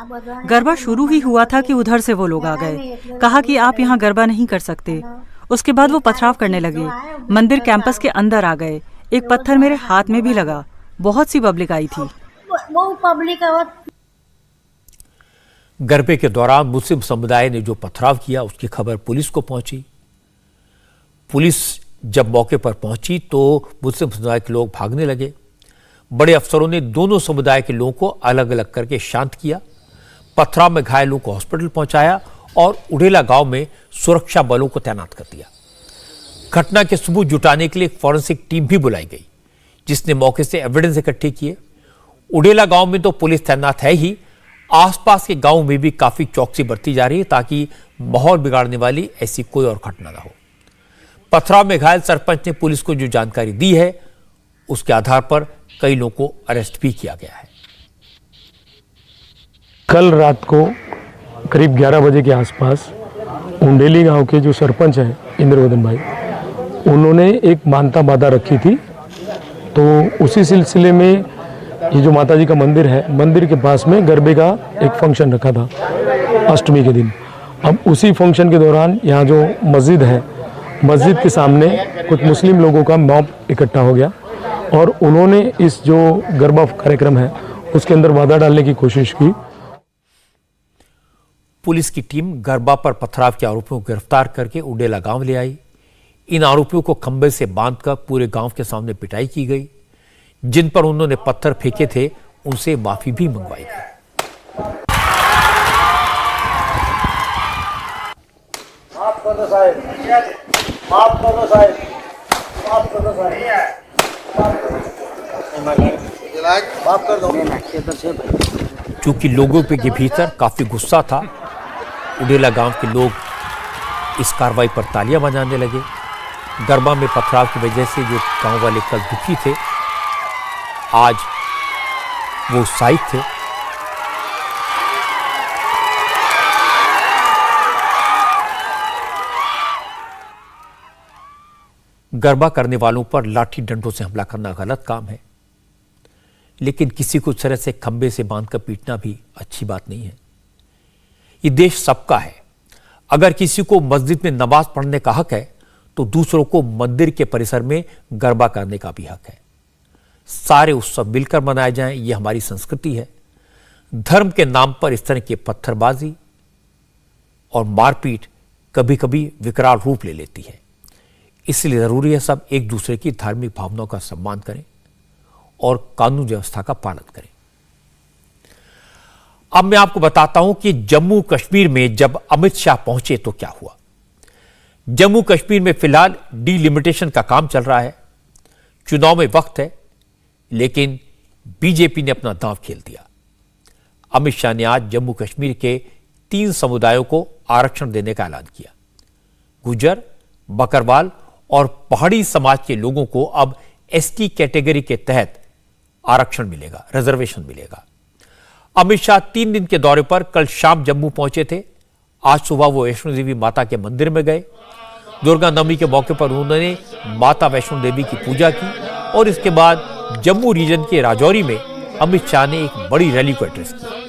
गरबा शुरू ही हुआ था कि उधर से वो लोग आ गए। कहा कि आप यहाँ गरबा नहीं कर सकते। उसके बाद वो पथराव करने लगे। मंदिर कैंपस के अंदर आ गए। एक पत्थर मेरे हाथ में भी लगा। बहुत सी पब्लिक आई थी। गरबे के दौरान मुस्लिम समुदाय ने जो पथराव किया, उसकी खबर पुलिस को पहुंची। पुलिस जब मौके पर पहुंची तो मुस्लिम समुदाय के लोग भागने लगे। बड़े अफसरों ने दोनों समुदाय के लोगों को अलग अलग करके शांत किया। पथराव में घायल लोगों को हॉस्पिटल पहुंचाया और उडेला गांव में सुरक्षा बलों को तैनात कर दिया। घटना के सबूत जुटाने के लिए एक फॉरेंसिक टीम भी बुलाई गई, जिसने मौके से एविडेंस इकट्ठे किए। उडेला गांव में तो पुलिस तैनात है ही, आसपास के गांव में भी काफी चौकसी बरती जा रही है, ताकि माहौल बिगाड़ने वाली ऐसी कोई और घटना न हो। पथराव में घायल सरपंच ने पुलिस को जो जानकारी दी है, उसके आधार पर कई लोगों को अरेस्ट भी किया गया है। कल रात को करीब 11 बजे के आसपास उंडेली गांव के जो सरपंच हैं इंद्रवदन भाई, उन्होंने एक मानता बाधा रखी थी। तो उसी सिलसिले में ये जो माता जी का मंदिर है, मंदिर के पास में गरबे का एक फंक्शन रखा था अष्टमी के दिन। अब उसी फंक्शन के दौरान यहाँ जो मस्जिद है, मस्जिद के सामने कुछ मुस्लिम लोगों का मॉब इकट्ठा हो गया और उन्होंने इस जो गरबा कार्यक्रम है उसके अंदर बाधा डालने की कोशिश की। पुलिस की टीम गरबा पर पथराव के आरोपियों को गिरफ्तार करके उडेला गांव ले आई। इन आरोपियों को खंबे से बांधकर पूरे गांव के सामने पिटाई की गई। जिन पर उन्होंने पत्थर फेंके थे, उनसे माफी भी मंगवाई गई। चूंकि लोगों के भीतर काफी गुस्सा था, उडेला गांव के लोग इस कार्रवाई पर तालियां बजाने लगे। गरबा में पथराव की वजह से जो गांव वाले कल दुखी थे, आज वो उत्साहित थे। गरबा करने वालों पर लाठी डंडों से हमला करना गलत काम है, लेकिन किसी को इस तरह से खंबे से बांधकर पीटना भी अच्छी बात नहीं है। ये देश सबका है। अगर किसी को मस्जिद में नमाज पढ़ने का हक है, तो दूसरों को मंदिर के परिसर में गरबा करने का भी हक है। सारे उत्सव मिलकर मनाए जाएं, ये हमारी संस्कृति है। धर्म के नाम पर इस तरह की पत्थरबाजी और मारपीट कभी कभी विकराल रूप ले लेती है। इसलिए जरूरी है सब एक दूसरे की धार्मिक भावनाओं का सम्मान करें और कानून व्यवस्था का पालन करें। अब मैं आपको बताता हूं कि जम्मू कश्मीर में जब अमित शाह पहुंचे तो क्या हुआ। जम्मू कश्मीर में फिलहाल डिलिमिटेशन का काम चल रहा है। चुनाव में वक्त है, लेकिन बीजेपी ने अपना दांव खेल दिया। अमित शाह ने आज जम्मू कश्मीर के 3 समुदायों को आरक्षण देने का ऐलान किया। गुर्जर, बकरवाल और पहाड़ी समाज के लोगों को अब एसटी कैटेगरी के तहत आरक्षण मिलेगा, रिजर्वेशन मिलेगा। अमित शाह 3 दिन के दौरे पर कल शाम जम्मू पहुंचे थे। आज सुबह वो वैष्णो देवी माता के मंदिर में गए। दुर्गा नवमी के मौके पर उन्होंने माता वैष्णो देवी की पूजा की और इसके बाद जम्मू रीजन के राजौरी में अमित शाह ने एक बड़ी रैली को एड्रेस किया।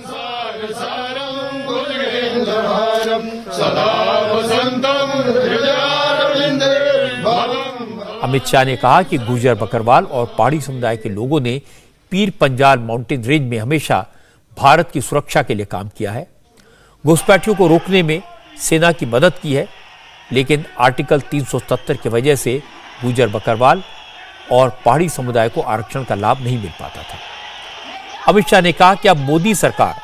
अमित शाह ने कहा कि गुर्जर, बकरवाल और पहाड़ी समुदाय के लोगों ने पीर पंजाल माउंटेन रेंज में हमेशा भारत की सुरक्षा के लिए काम किया है। घुसपैठियों को रोकने में सेना की मदद की है, लेकिन आर्टिकल 370 की वजह से गुर्जर, बकरवाल और पहाड़ी समुदाय को आरक्षण का लाभ नहीं मिल पाता था। अमित शाह ने कहा कि अब मोदी सरकार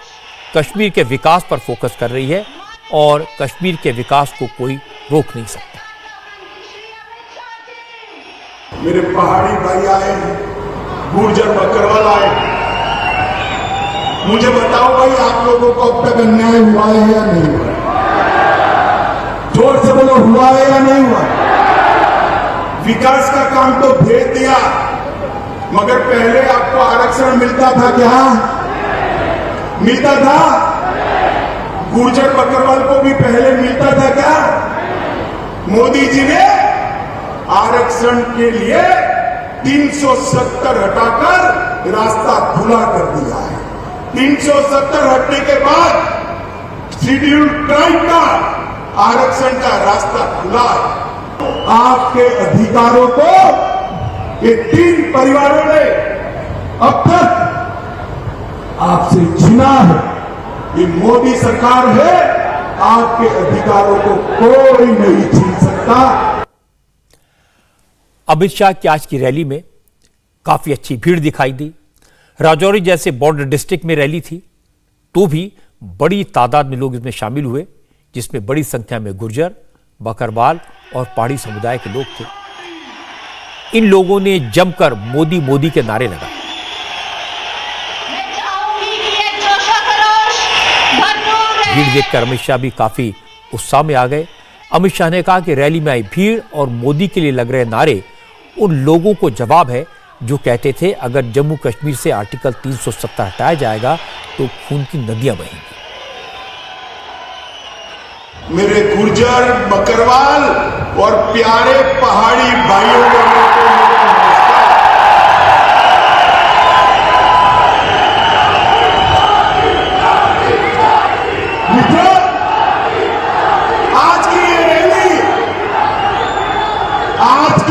कश्मीर के विकास पर फोकस कर रही है और कश्मीर के विकास को कोई रोक नहीं सकता। मेरे पहाड़ी भाई आए, गुर्जर, बकरवाल आए, मुझे बताओ भाई, आप लोगों को अब तक अन्याय हुआ है या नहीं हुआ? जोर से बोलो, हुआ है या नहीं हुआ? विकास का काम तो भेज दिया, मगर पहले आपको आरक्षण मिलता था क्या? मिलता था? गुर्जर, बकरवाल को भी पहले मिलता था क्या? मोदी जी ने आरक्षण के लिए 370 हटाकर रास्ता खुला कर दिया है। 370 हटने के बाद शेड्यूल्ड ट्राइब का आरक्षण का रास्ता खुला है। आपके अधिकारों को ये 3 परिवारों ने अब तक आपसे छीना है। ये मोदी सरकार है, आपके अधिकारों को कोई नहीं छीन सकता। अमित शाह की आज की रैली में काफी अच्छी भीड़ दिखाई दी। राजौरी जैसे बॉर्डर डिस्ट्रिक्ट में रैली थी तो भी बड़ी तादाद में लोग इसमें शामिल हुए, जिसमें बड़ी संख्या में गुर्जर, बकरवाल और पहाड़ी समुदाय के लोग थे। इन लोगों ने जमकर मोदी मोदी के नारे लगाए। भीड़ देखकर अमित शाह भी काफी उत्साह में आ गए। अमित शाह ने कहा कि रैली में आई भीड़ और मोदी के लिए लग रहे नारे उन लोगों को जवाब है जो कहते थे अगर जम्मू कश्मीर से आर्टिकल 370 हटाया जाएगा तो खून की नदियां बहेंगी। मेरे गुर्जर, बकरवाल और प्यारे पहाड़ी भाइयों को मित्रों, आज की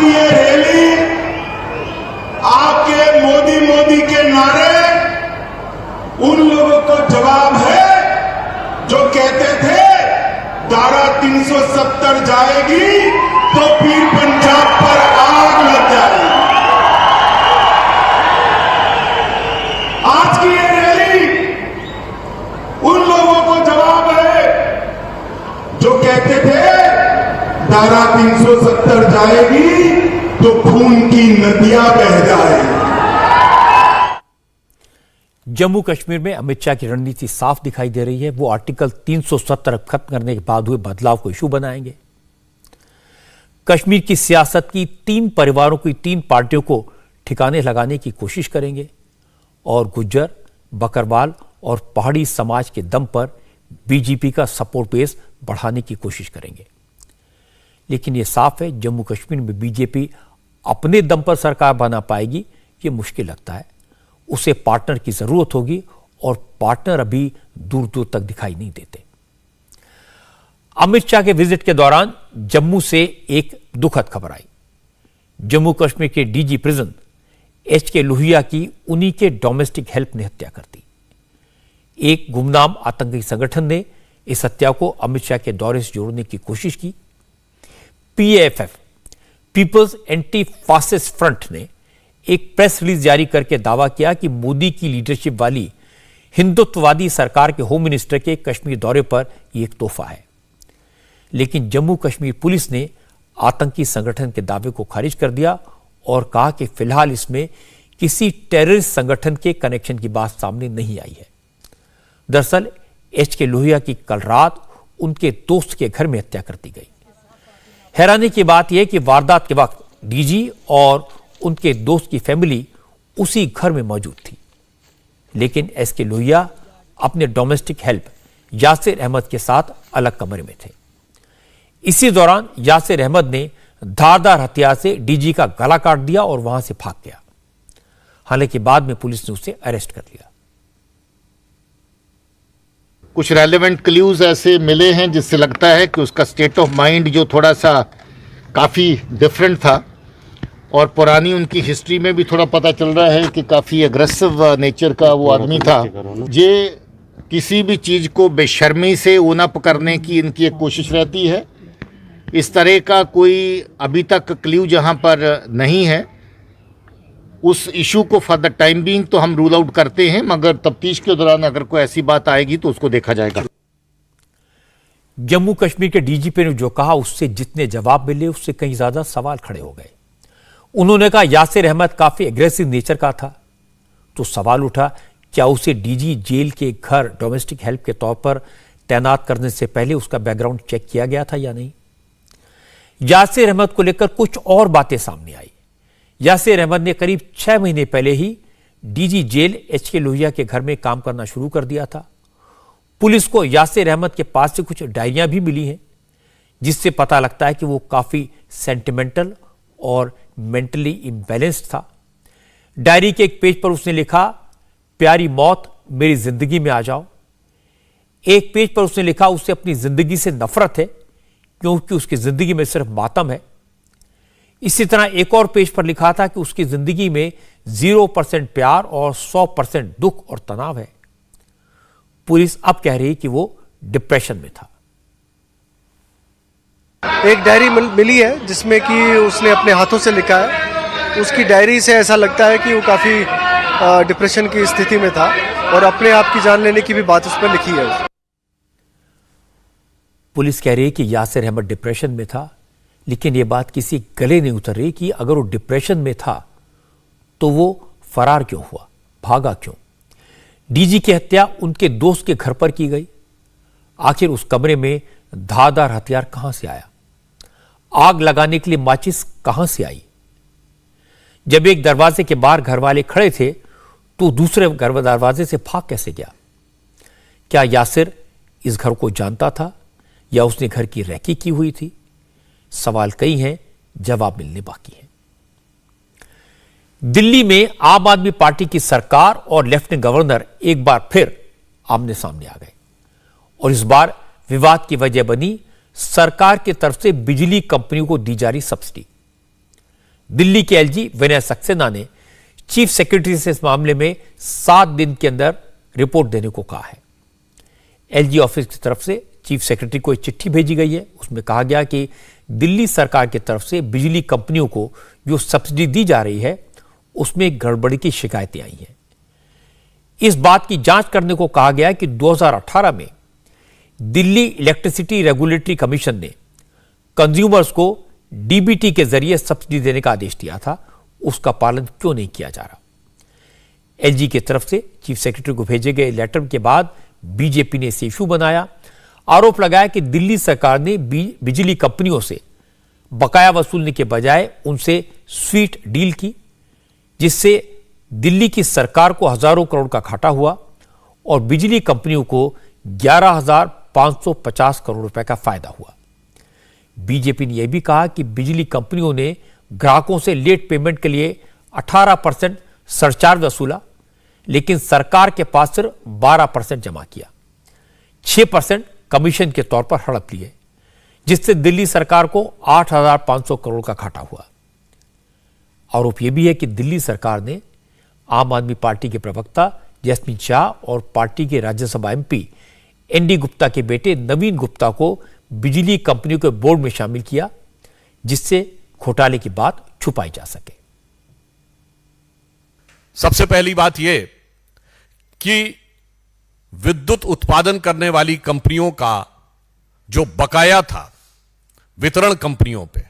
ये रैली आपके मोदी मोदी के नारे उन लोगों को जवाब है जो कहते थे धारा 370 जाएगी तो पीर पंजाब पर आग लग जाएगी। आज की ये रैली उन लोगों को जवाब है जो कहते थे धारा 370 जाएगी तो खून की नदियां बह जाएगी। जम्मू कश्मीर में अमित शाह की रणनीति साफ दिखाई दे रही है। वो आर्टिकल 370 खत्म करने के बाद हुए बदलाव को इशू बनाएंगे। कश्मीर की सियासत की 3 परिवारों की 3 पार्टियों को ठिकाने लगाने की कोशिश करेंगे और गुर्जर, बकरवाल और पहाड़ी समाज के दम पर बीजेपी का सपोर्ट बेस बढ़ाने की कोशिश करेंगे। लेकिन यह साफ है, जम्मू कश्मीर में बीजेपी अपने दम पर सरकार बना पाएगी ये मुश्किल लगता है। उसे पार्टनर की जरूरत होगी और पार्टनर अभी दूर दूर तक दिखाई नहीं देते। अमित शाह के विजिट के दौरान जम्मू से एक दुखद खबर आई। जम्मू कश्मीर के डीजी प्रिजन एचके लोहिया की उन्हीं के डोमेस्टिक हेल्प ने हत्या कर दी। एक गुमनाम आतंकी संगठन ने इस हत्या को अमित शाह के दौरे से जोड़ने की कोशिश की। PFF, people's anti fascist front ने एक प्रेस रिलीज जारी करके दावा किया कि मोदी की लीडरशिप वाली हिंदुत्ववादी सरकार के होम मिनिस्टर के कश्मीर दौरे पर यह एक तोहफा है। लेकिन जम्मू कश्मीर पुलिस ने आतंकी संगठन के दावे को खारिज कर दिया और कहा कि फिलहाल इसमें किसी टेररिस्ट संगठन के कनेक्शन की बात सामने नहीं आई है। दरअसल एच.के. लोहिया की कल रात उनके दोस्त के घर में हत्या कर दी गई। हैरानी की बात यह कि वारदात के वक्त डीजी और उनके दोस्त की फैमिली उसी घर में मौजूद थी, लेकिन एस.के. लोहिया अपने डोमेस्टिक हेल्प यासिर अहमद के साथ अलग कमरे में थे। इसी दौरान यासिर अहमद ने धारदार हथियार से डीजी का गला काट दिया और वहां से भाग गया। हालांकि बाद में पुलिस ने उसे अरेस्ट कर लिया। कुछ रेलेवेंट क्लूज ऐसे मिले हैं जिससे लगता है कि उसका स्टेट ऑफ माइंड जो थोड़ा सा काफ़ी डिफरेंट था, और पुरानी उनकी हिस्ट्री में भी थोड़ा पता चल रहा है कि काफ़ी एग्रेसिव नेचर का वो आदमी था। ये किसी भी चीज़ को बेशर्मी से ऊनअप करने की इनकी एक कोशिश रहती है। इस तरह का कोई अभी तक क्लू जहां पर नहीं है, उस इशू को फॉर द टाइम बीइंग तो हम रूल आउट करते हैं, मगर तफ्तीश के दौरान अगर कोई ऐसी बात आएगी तो उसको देखा जाएगा। जम्मू कश्मीर के डीजीपी ने जो कहा उससे जितने जवाब मिले उससे कहीं ज्यादा सवाल खड़े हो गए। उन्होंने कहा यासिर अहमद काफी एग्रेसिव नेचर का था, तो सवाल उठा क्या उसे डीजी जेल के घर डोमेस्टिक हेल्प के तौर पर तैनात करने से पहले उसका बैकग्राउंड चेक किया गया था या नहीं। यासिर अहमद को लेकर कुछ और बातें सामने आई। यासिर अहमद ने करीब 6 महीने पहले ही डीजी जेल एच.के. लोहिया के घर में काम करना शुरू कर दिया था। पुलिस को यासिर अहमद के पास से कुछ डायरियां भी मिली हैं, जिससे पता लगता है कि वो काफी सेंटिमेंटल और मेंटली इम्बैलेंस्ड था। डायरी के एक पेज पर उसने लिखा, प्यारी मौत मेरी जिंदगी में आ जाओ। एक पेज पर उसने लिखा उसे अपनी जिंदगी से नफरत है क्योंकि उसकी जिंदगी में सिर्फ मातम है। इसी तरह एक और पेज पर लिखा था कि उसकी जिंदगी में 0% प्यार और 100% दुख और तनाव है। पुलिस अब कह रही है कि वो डिप्रेशन में था। एक डायरी मिली है जिसमें कि उसने अपने हाथों से लिखा है। उसकी डायरी से ऐसा लगता है कि वो काफी डिप्रेशन की स्थिति में था और अपने आप की जान लेने की भी बात उस पर लिखी है। पुलिस कह रही है कि यासिर अहमद डिप्रेशन में था, लेकिन यह बात किसी गले नहीं उतर रही कि अगर वो डिप्रेशन में था तो वो फरार क्यों हुआ, भागा क्यों। डीजी की हत्या उनके दोस्त के घर पर की गई। आखिर उस कमरे में धारदार हथियार कहां से आया, आग लगाने के लिए माचिस कहां से आई। जब एक दरवाजे के बाहर घर वाले खड़े थे तो दूसरे दरवाजे से भाग कैसे गया। क्या यासिर इस घर को जानता था या उसने घर की रैकी की हुई थी। सवाल कई हैं, जवाब मिलने बाकी हैं। दिल्ली में आम आदमी पार्टी की सरकार और लेफ्टिनेंट गवर्नर एक बार फिर आमने सामने आ गए और इस बार विवाद की वजह बनी सरकार की तरफ से बिजली कंपनियों को दी जा रही सब्सिडी। दिल्ली के एलजी विनय सक्सेना ने चीफ सेक्रेटरी से इस मामले में 7 दिन के अंदर रिपोर्ट देने को कहा है। एलजी ऑफिस की तरफ से चीफ सेक्रेटरी को एक चिट्ठी भेजी गई है। उसमें कहा गया कि दिल्ली सरकार की तरफ से बिजली कंपनियों को जो सब्सिडी दी जा रही है उसमें गड़बड़ी की शिकायतें आई हैं। इस बात की जांच करने को कहा गया कि 2018 में दिल्ली इलेक्ट्रिसिटी रेगुलेटरी कमीशन ने कंज्यूमर्स को डीबीटी के जरिए सब्सिडी देने का आदेश दिया था, उसका पालन क्यों नहीं किया जा रहा। एलजी की तरफ से चीफ सेक्रेटरी को भेजे गए लेटर के बाद बीजेपी ने इसे इशू बनाया। आरोप लगाया कि दिल्ली सरकार ने बिजली कंपनियों से बकाया वसूलने के बजाय उनसे स्वीट डील की, जिससे दिल्ली की सरकार को हजारों करोड़ का घाटा हुआ और बिजली कंपनियों को 11,550 करोड़ रुपए का फायदा हुआ। बीजेपी ने यह भी कहा कि बिजली कंपनियों ने ग्राहकों से लेट पेमेंट के लिए 18% सरचार्ज वसूला, लेकिन सरकार के पास सिर्फ 12% जमा किया। 6% कमीशन के तौर पर हड़प लिए, जिससे दिल्ली सरकार को 8,500 करोड़ का घाटा हुआ। आरोप यह भी है कि दिल्ली सरकार ने आम आदमी पार्टी के प्रवक्ता जसमीत शाह और पार्टी के राज्यसभा एमपी एनडी गुप्ता के बेटे नवीन गुप्ता को बिजली कंपनियों के बोर्ड में शामिल किया, जिससे घोटाले की बात छुपाई जा सके। सबसे पहली बात यह कि विद्युत उत्पादन करने वाली कंपनियों का जो बकाया था वितरण कंपनियों पे,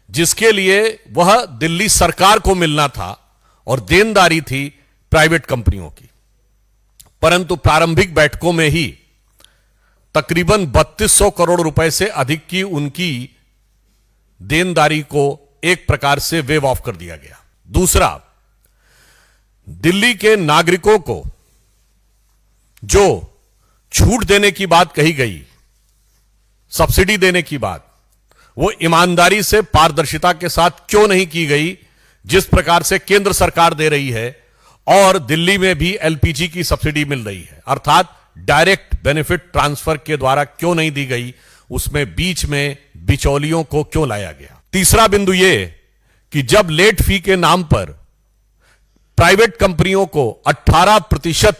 जिसके लिए वह दिल्ली सरकार को मिलना था और देनदारी थी प्राइवेट कंपनियों की, परंतु प्रारंभिक बैठकों में ही तकरीबन 3200 करोड़ रुपए से अधिक की उनकी देनदारी को एक प्रकार से वेव ऑफ कर दिया गया। दूसरा, दिल्ली के नागरिकों को जो छूट देने की बात कही गई, सब्सिडी देने की बात, वो ईमानदारी से पारदर्शिता के साथ क्यों नहीं की गई, जिस प्रकार से केंद्र सरकार दे रही है और दिल्ली में भी एलपीजी की सब्सिडी मिल रही है, अर्थात डायरेक्ट बेनिफिट ट्रांसफर के द्वारा क्यों नहीं दी गई, उसमें बीच में बिचौलियों को क्यों लाया गया। तीसरा बिंदु यह कि जब लेट फी के नाम पर प्राइवेट कंपनियों को 18%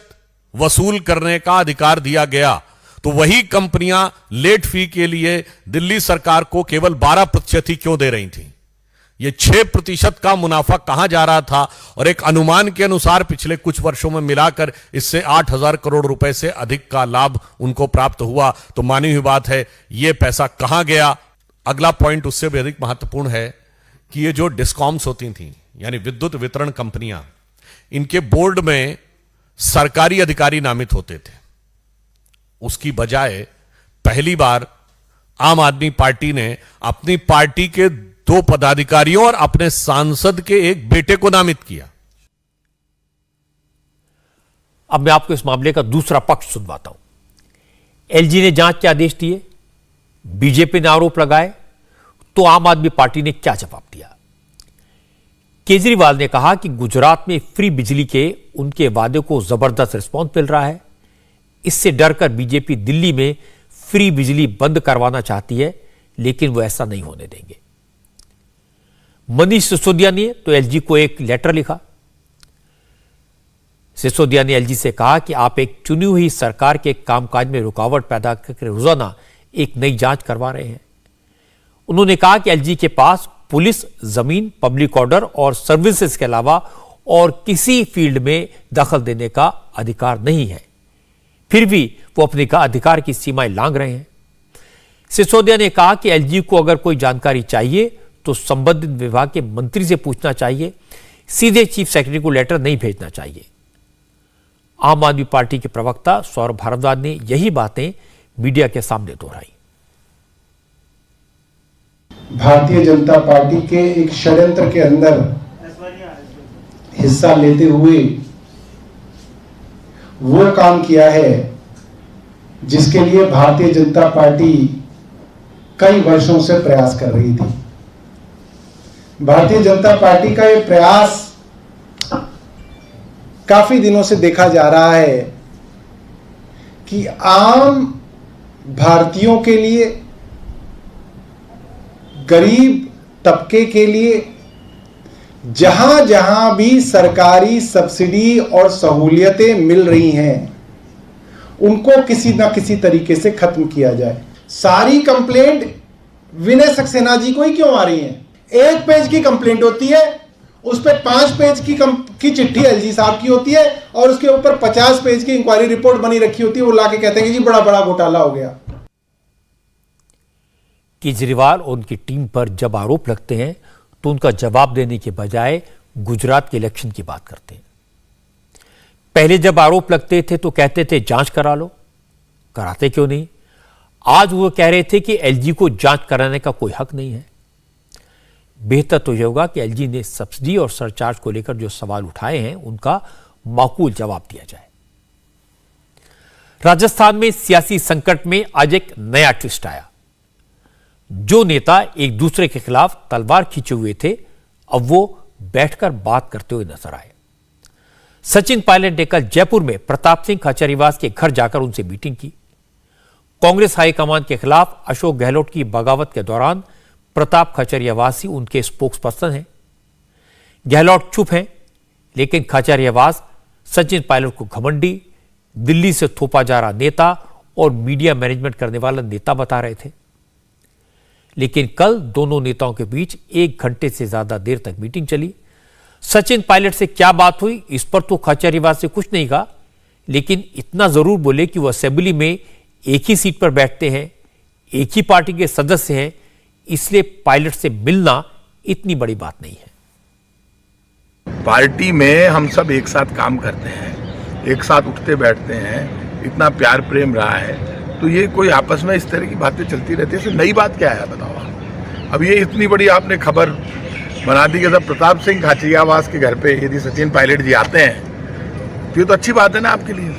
वसूल करने का अधिकार दिया गया, तो वही कंपनियां लेट फी के लिए दिल्ली सरकार को केवल 12% ही क्यों दे रही थी। ये 6% का मुनाफा कहां जा रहा था, और एक अनुमान के अनुसार पिछले कुछ वर्षों में मिलाकर इससे 8000 करोड़ रुपए से अधिक का लाभ उनको प्राप्त हुआ। तो मानी हुई बात है, ये पैसा कहां गया। अगला पॉइंट उससे भी अधिक महत्वपूर्ण है कि ये जो डिस्कॉम्स होती थी, यानी विद्युत वितरण कंपनियां, इनके बोर्ड में सरकारी अधिकारी नामित होते थे। उसकी बजाय पहली बार आम आदमी पार्टी ने अपनी पार्टी के 2 पदाधिकारियों और अपने सांसद के एक बेटे को नामित किया। अब मैं आपको इस मामले का दूसरा पक्ष सुनवाता हूं। एलजी ने जांच के आदेश दिए, बीजेपी ने आरोप लगाए, तो आम आदमी पार्टी ने क्या जवाब दिया। केजरीवाल ने कहा कि गुजरात में फ्री बिजली के उनके वादे को जबरदस्त रिस्पॉन्स मिल रहा है, इससे डरकर बीजेपी दिल्ली में फ्री बिजली बंद करवाना चाहती है, लेकिन वो ऐसा नहीं होने देंगे। मनीष सिसोदिया ने तो एलजी को एक लेटर लिखा। सिसोदिया ने एलजी से कहा कि आप एक चुनी हुई सरकार के कामकाज में रुकावट पैदा करके रोजाना एक नई जांच करवा रहे हैं। उन्होंने कहा कि एलजी के पास पुलिस, जमीन, पब्लिक ऑर्डर और सर्विसेज के अलावा और किसी फील्ड में दखल देने का अधिकार नहीं है, फिर भी वो अपने का अधिकार की सीमाएं लांघ रहे हैं। सिसोदिया ने कहा कि एलजी को अगर कोई जानकारी चाहिए तो संबंधित विभाग के मंत्री से पूछना चाहिए, सीधे चीफ सेक्रेटरी को लेटर नहीं भेजना चाहिए। आम आदमी पार्टी के प्रवक्ता सौरभ भारद्वाज ने यही बातें मीडिया के सामने दोहराई। भारतीय जनता पार्टी के एक षड्यंत्र के अंदर हिस्सा लेते हुए वो काम किया है जिसके लिए भारतीय जनता पार्टी कई वर्षों से प्रयास कर रही थी। भारतीय जनता पार्टी का ये प्रयास काफी दिनों से देखा जा रहा है कि आम भारतीयों के लिए, गरीब तबके के लिए जहां जहां भी सरकारी सब्सिडी और सहूलियतें मिल रही हैं, उनको किसी ना किसी तरीके से खत्म किया जाए। सारी कंप्लेंट विनय सक्सेना जी को ही क्यों आ रही हैं? 1 पेज की कंप्लेंट होती है, उस पर 5 पेज की चिट्ठी एलजी साहब की होती है और उसके ऊपर 50 पेज की इंक्वायरी रिपोर्ट बनी रखी होती है। वो लाके कहते हैं कि जी बड़ा बड़ा घोटाला हो गया। केजरीवाल और उनकी टीम पर जब आरोप लगते हैं तो उनका जवाब देने के बजाय गुजरात के इलेक्शन की बात करते हैं। पहले जब आरोप लगते थे तो कहते थे जांच करा लो, कराते क्यों नहीं। आज वो कह रहे थे कि एलजी को जांच कराने का कोई हक नहीं है। बेहतर तो यह होगा कि एलजी ने सब्सिडी और सरचार्ज को लेकर जो सवाल उठाए हैं उनका माकूल जवाब दिया जाए। राजस्थान में सियासी संकट में आज एक नया ट्विस्ट आया। जो नेता एक दूसरे के खिलाफ तलवार खींचे हुए थे, अब वो बैठकर बात करते हुए नजर आए। सचिन पायलट ने कल जयपुर में प्रताप सिंह खाचरियावास के घर जाकर उनसे मीटिंग की। कांग्रेस हाईकमान के खिलाफ अशोक गहलोत की बगावत के दौरान प्रताप खाचरियावास ही उनके स्पोक्स पर्सन हैं। गहलोत चुप हैं, लेकिन खाचरियावास सचिन पायलट को घमंडी, दिल्ली से थोपा जा रहा नेता और मीडिया मैनेजमेंट करने वाला नेता बता रहे थे। लेकिन कल दोनों नेताओं के बीच 1 घंटे से ज्यादा देर तक मीटिंग चली। सचिन पायलट से क्या बात हुई इस पर तो खाचरियावास से कुछ नहीं कहा, लेकिन इतना जरूर बोले कि वो असेंबली में एक ही सीट पर बैठते हैं, एक ही पार्टी के सदस्य हैं, इसलिए पायलट से मिलना इतनी बड़ी बात नहीं है। पार्टी में हम सब एक साथ काम करते हैं, एक साथ उठते बैठते हैं, इतना प्यार प्रेम रहा है, तो ये कोई आपस में इस तरह की बातें चलती रहती है। इसमें नई बात क्या है बताओ आप? अब ये इतनी बड़ी आपने खबर बना दी कि जब प्रताप सिंह खाचरियावास के घर पे यदि सचिन पायलट जी आते हैं तो ये तो अच्छी बात है ना आपके लिए।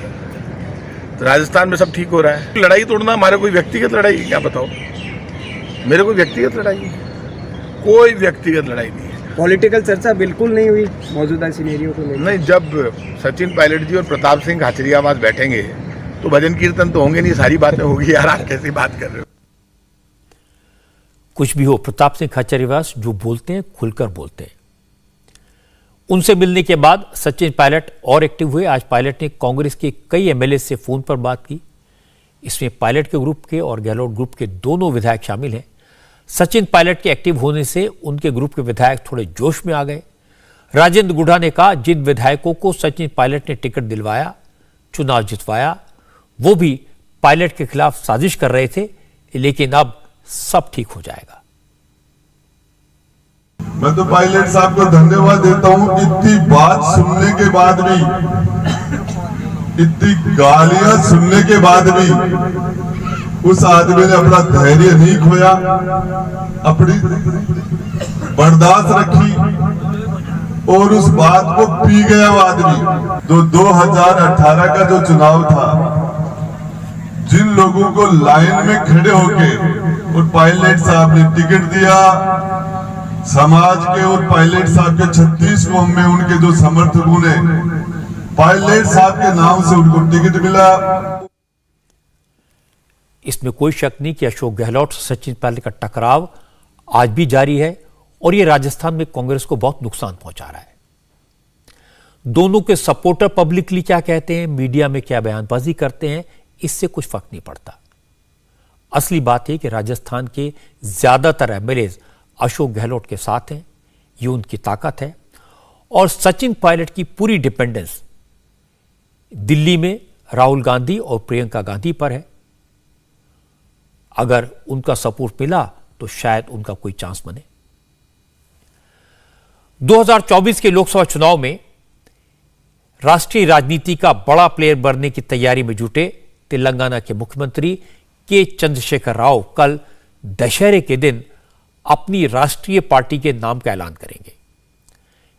तो राजस्थान में सब ठीक हो रहा है। लड़ाई तोड़ना हमारे कोई व्यक्तिगत लड़ाई है क्या बताओ? मेरे कोई व्यक्तिगत लड़ाई है? कोई व्यक्तिगत लड़ाई नहीं है। पॉलिटिकल चर्चा बिल्कुल नहीं हुई मौजूदा सिनेरियो को लेकर? नहीं, जब सचिन पायलट जी और प्रताप सिंह खाचरियावास बैठेंगे तो भजन कीर्तन तो होंगे नहीं, सारी बातें होगी। यार आप कैसी बात कर रहे हो? कुछ भी हो, प्रताप सिंह खाचरियावास जो बोलते हैं खुलकर बोलते हैं। उनसे मिलने के बाद सचिन पायलट और एक्टिव हुए। आज पायलट ने कांग्रेस के कई एमएलए से फोन पर बात की। इसमें पायलट के ग्रुप के और गहलोत ग्रुप के दोनों विधायक शामिल हैं। सचिन पायलट के एक्टिव होने से उनके ग्रुप के विधायक थोड़े जोश में आ गए। राजेंद्र गुढ़ा ने कहा, जिन विधायकों को सचिन पायलट ने टिकट दिलवाया, चुनाव जितवाया, वो भी पायलट के खिलाफ साजिश कर रहे थे, लेकिन अब सब ठीक हो जाएगा। मैं तो पायलट साहब को धन्यवाद देता हूं, इतनी बात सुनने के बाद भी, इतनी गालियां सुनने के बाद भी उस आदमी ने अपना धैर्य नहीं खोया, अपनी बर्दाश्त रखी और उस बात को पी गया वो आदमी। जो 2018 का जो चुनाव था, जिन लोगों को लाइन में खड़े होके और पायलट साहब ने टिकट दिया, समाज के और पायलट साहब के 36 कौम में उनके जो समर्थकों ने पायलट साहब के नाम से उनको टिकट मिला। इसमें कोई शक नहीं कि अशोक गहलोत सचिन पायलट का टकराव आज भी जारी है और यह राजस्थान में कांग्रेस को बहुत नुकसान पहुंचा रहा है। दोनों के सपोर्टर पब्लिकली क्या कहते हैं, मीडिया में क्या बयानबाजी करते हैं, इससे कुछ फर्क नहीं पड़ता। असली बात यह कि राजस्थान के ज्यादातर एमएलए अशोक गहलोत के साथ हैं, ये उनकी ताकत है। और सचिन पायलट की पूरी डिपेंडेंस दिल्ली में राहुल गांधी और प्रियंका गांधी पर है। अगर उनका सपोर्ट मिला तो शायद उनका कोई चांस बने। 2024 के लोकसभा चुनाव में राष्ट्रीय राजनीति का बड़ा प्लेयर बनने की तैयारी में जुटे तेलंगाना के मुख्यमंत्री के चंद्रशेखर राव कल दशहरे के दिन अपनी राष्ट्रीय पार्टी के नाम का ऐलान करेंगे।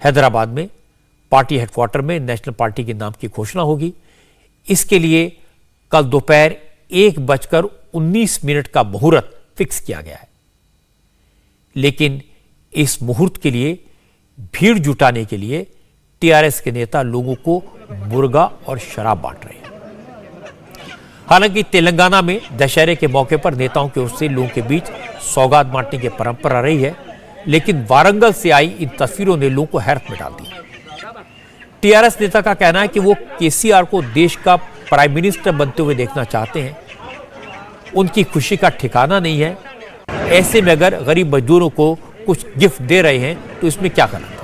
हैदराबाद में पार्टी हेडक्वार्टर में नेशनल पार्टी के नाम की घोषणा होगी। इसके लिए कल दोपहर 1:19 का मुहूर्त फिक्स किया गया है। लेकिन इस मुहूर्त के लिए भीड़ जुटाने के लिए टीआरएस के नेता लोगों को मुर्गा और शराब बांट रहे हैं। हालांकि तेलंगाना में दशहरे के मौके पर नेताओं की ओर से लोगों के बीच सौगात बांटने की परंपरा रही है, लेकिन वारंगल से आई इन तस्वीरों ने लोगों को हैरत में डाल दी। टीआरएस नेता का कहना है कि वो केसीआर को देश का प्राइम मिनिस्टर बनते हुए देखना चाहते हैं। उनकी खुशी का ठिकाना नहीं है। ऐसे में अगर गरीब मजदूरों को कुछ गिफ्ट दे रहे हैं तो इसमें क्या गलत है?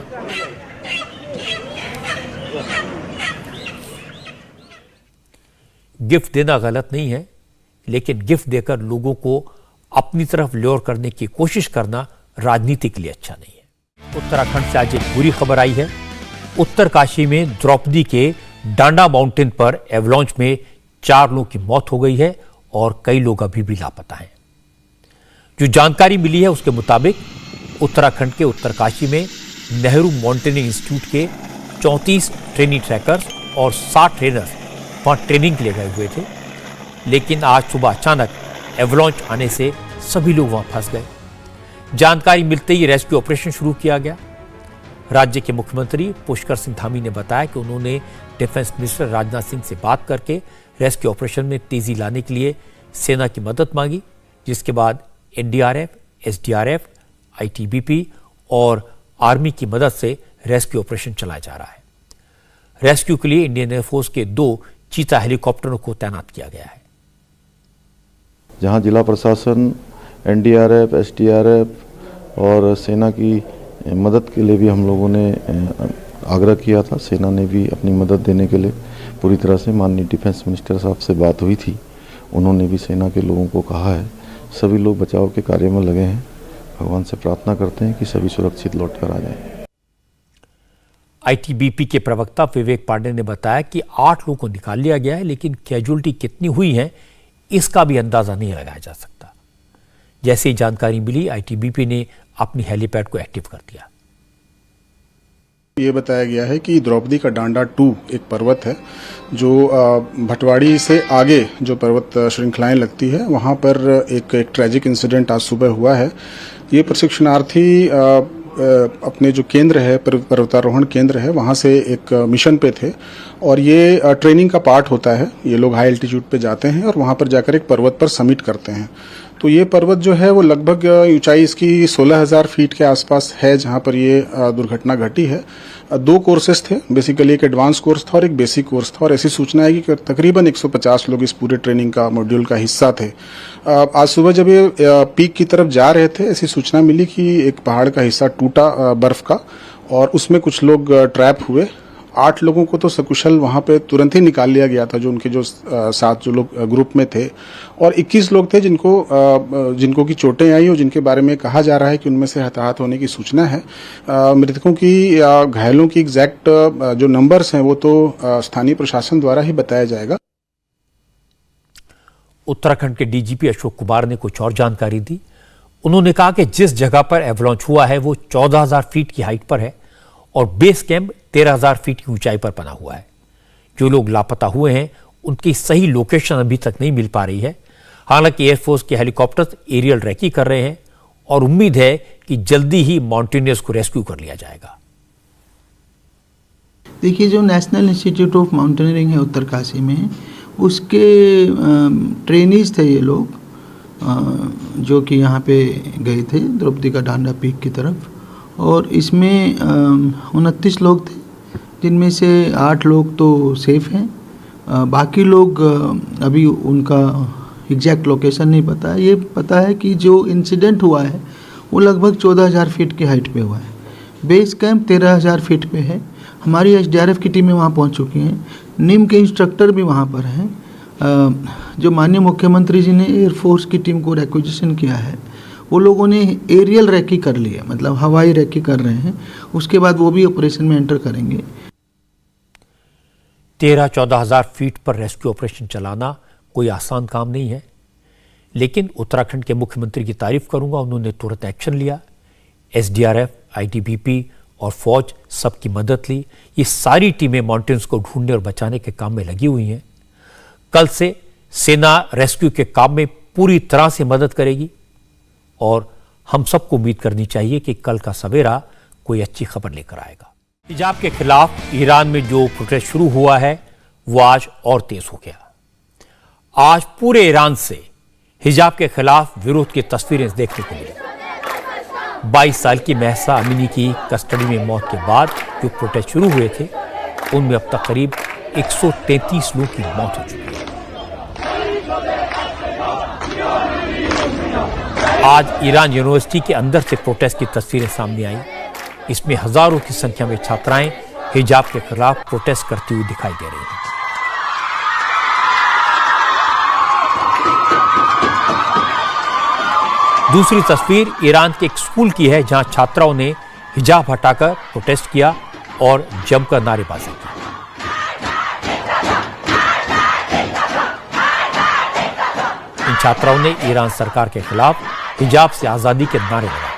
गिफ्ट देना गलत नहीं है, लेकिन गिफ्ट देकर लोगों को अपनी तरफ ल्योर करने की कोशिश करना राजनीति के लिए अच्छा नहीं है। उत्तराखंड से आज एक बुरी खबर आई है। उत्तरकाशी में द्रौपदी के डांडा माउंटेन पर एवलॉन्च में 4 लोगों की मौत हो गई है और कई लोग अभी भी लापता हैं। जो जानकारी मिली है उसके मुताबिक उत्तराखंड के उत्तरकाशी में नेहरू माउंटेनिंग इंस्टीट्यूट के 34 ट्रेनिंग ट्रैकर्स और 60 ट्रेनर्स वहां ट्रेनिंग के लिए गए हुए थे, लेकिन आज सुबह अचानक एवलॉन्च आने से सभी लोग वहां फंस गए। जानकारी मिलते ही रेस्क्यू ऑपरेशन शुरू किया गया। राज्य के मुख्यमंत्री पुष्कर सिंह धामी ने बताया कि उन्होंने डिफेंस मिनिस्टर राजनाथ सिंह से बात करके रेस्क्यू ऑपरेशन में तेजी लाने के लिए सेना की मदद मांगी, जिसके बाद एनडीआरएफ, एसडीआरएफ, आईटीबीपी और आर्मी की मदद से रेस्क्यू ऑपरेशन चलाया जा रहा है। रेस्क्यू के लिए इंडियन एयरफोर्स के 2 चीता हेलीकॉप्टरों को तैनात किया गया है। जहां जिला प्रशासन, एनडीआरएफ, एसडीआरएफ और सेना की मदद के लिए भी हम लोगों ने आग्रह किया था। सेना ने भी अपनी मदद देने के लिए पूरी तरह से, माननीय डिफेंस मिनिस्टर साहब से बात हुई थी, उन्होंने भी सेना के लोगों को कहा है। सभी लोग बचाव के कार्य में लगे हैं। भगवान से प्रार्थना करते हैं कि सभी सुरक्षित लौट कर आ जाएं। आईटीबीपी के प्रवक्ता विवेक पांडे ने बताया कि 8 लोगों को निकाल लिया गया है, लेकिन कैजुअल्टी कितनी हुई है इसका भी अंदाजा नहीं लगाया जा सकता। जैसे ही जानकारी मिली, आईटीबीपी ने अपनी हेलीपैड को एक्टिव कर दिया। ये बताया गया है कि द्रौपदी का डांडा 2 एक पर्वत है जो भटवाड़ी से आगे जो पर्वत श्रृंखलाएं लगती है, वहां पर एक ट्रैजिक इंसिडेंट आज सुबह हुआ है। ये प्रशिक्षणार्थी अपने जो केंद्र है, पर्वतारोहण केंद्र है, वहां से एक मिशन पे थे और ये ट्रेनिंग का पार्ट होता है। ये लोग हाई एल्टीट्यूड पे जाते हैं और वहां पर जाकर एक पर्वत पर समिट करते हैं। तो ये पर्वत जो है वो लगभग ऊंचाई इसकी 16,000 फीट के आसपास है, जहां पर ये दुर्घटना घटी है। 2 कोर्सेस थे, बेसिकली एक एडवांस कोर्स था और एक बेसिक कोर्स था और ऐसी सूचना है कि तकरीबन 150 लोग इस पूरे ट्रेनिंग का मॉड्यूल का हिस्सा थे। आज सुबह जब ये पीक की तरफ जा रहे थे, ऐसी सूचना मिली कि एक पहाड़ का हिस्सा टूटा बर्फ का और उसमें कुछ लोग ट्रैप हुए। 8 लोगों को तो सकुशल वहां पे तुरंत ही निकाल लिया गया था, जो उनके जो साथ जो लोग ग्रुप में थे, और 21 लोग थे जिनको की चोटें आई और जिनके बारे में कहा जा रहा है कि उनमें से हताहत होने की सूचना है। मृतकों की या घायलों की एग्जैक्ट जो नंबर्स हैं वो तो स्थानीय प्रशासन द्वारा ही बताया जाएगा। उत्तराखंड के डीजीपी अशोक कुमार ने कुछ और जानकारी दी। उन्होंने कहा कि जिस जगह पर एवलांच हुआ है वो 14,000 फीट की हाइट पर है और बेस कैंप 13,000 फीट की ऊंचाई पर बना हुआ है। जो लोग लापता हुए हैं उनकी सही लोकेशन अभी तक नहीं मिल पा रही है। हालांकि एयरफोर्स के हेलीकॉप्टर्स एरियल रेकी कर रहे हैं और उम्मीद है कि जल्दी ही माउंटेनियर्स को रेस्क्यू कर लिया जाएगा। देखिए, जो नेशनल इंस्टीट्यूट ऑफ माउंटेनियरिंग है उत्तरकाशी में, उसके ट्रेनीज थे ये लोग, जो कि यहाँ पे गए थे द्रौपदी का डांडा पीक की तरफ, और इसमें 29 लोग थे, जिनमें से 8 लोग तो सेफ हैं। बाकी लोग अभी उनका एग्जैक्ट लोकेशन नहीं पता है। ये पता है कि जो इंसिडेंट हुआ है वो लगभग 14,000 फीट की हाइट पे हुआ है। बेस कैंप 13,000 फीट पे है। हमारी एसडीआरएफ की टीमें वहाँ पहुँच चुकी हैं। निम के इंस्ट्रक्टर भी वहाँ पर हैं। जो माननीय मुख्यमंत्री जी ने एयरफोर्स की टीम को रिक्वेजिशन किया है, वो लोगों ने एरियल रेकी कर ली है, मतलब हवाई रेकी कर रहे हैं। उसके बाद वो भी ऑपरेशन में एंटर करेंगे। 13-14,000 फीट पर रेस्क्यू ऑपरेशन चलाना कोई आसान काम नहीं है, लेकिन उत्तराखंड के मुख्यमंत्री की तारीफ करूंगा, उन्होंने तुरंत एक्शन लिया। एसडीआरएफ, आईटीबीपी और फौज सबकी मदद ली। ये सारी टीमें माउंटेन्स को ढूंढने और बचाने के काम में लगी हुई हैं। कल से सेना रेस्क्यू के काम में पूरी तरह से मदद करेगी और हम सबको उम्मीद करनी चाहिए कि कल का सवेरा कोई अच्छी खबर लेकर आएगा। हिजाब के खिलाफ ईरान में जो प्रोटेस्ट शुरू हुआ है वो आज और तेज हो गया। आज पूरे ईरान से हिजाब के खिलाफ विरोध की तस्वीरें देखने को मिली। 22 साल की महसा अमीनी की कस्टडी में मौत के बाद जो प्रोटेस्ट शुरू हुए थे, उनमें अब तक करीब 133 लोगों की मौत हो चुकी है। आज ईरान यूनिवर्सिटी के अंदर से प्रोटेस्ट की तस्वीरें सामने आई। इसमें हजारों की संख्या में छात्राएं हिजाब के खिलाफ प्रोटेस्ट करती हुई दिखाई दे रही हैं। दूसरी तस्वीर ईरान के एक स्कूल की है, जहां छात्राओं ने हिजाब हटाकर प्रोटेस्ट किया और जमकर नारेबाजी की। इन छात्राओं ने ईरान सरकार के खिलाफ हिजाब से आजादी के नारे लगाए।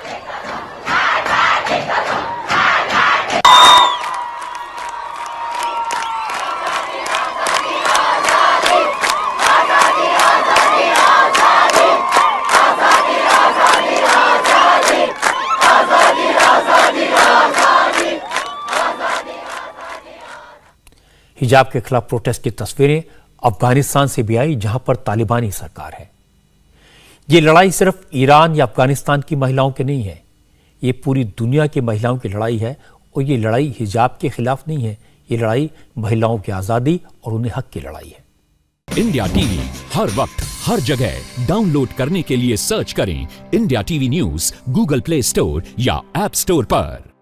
हिजाब के खिलाफ प्रोटेस्ट की तस्वीरें अफगानिस्तान से भी आई, जहां पर तालिबानी सरकार है। ये लड़ाई सिर्फ ईरान या अफगानिस्तान की महिलाओं की नहीं है, ये पूरी दुनिया की महिलाओं की लड़ाई है। और ये लड़ाई हिजाब के खिलाफ नहीं है, ये लड़ाई महिलाओं की आजादी और उन्हें हक की लड़ाई है। इंडिया टीवी हर वक्त हर जगह डाउनलोड करने के लिए सर्च करें India TV news Google play store या ऐप स्टोर पर।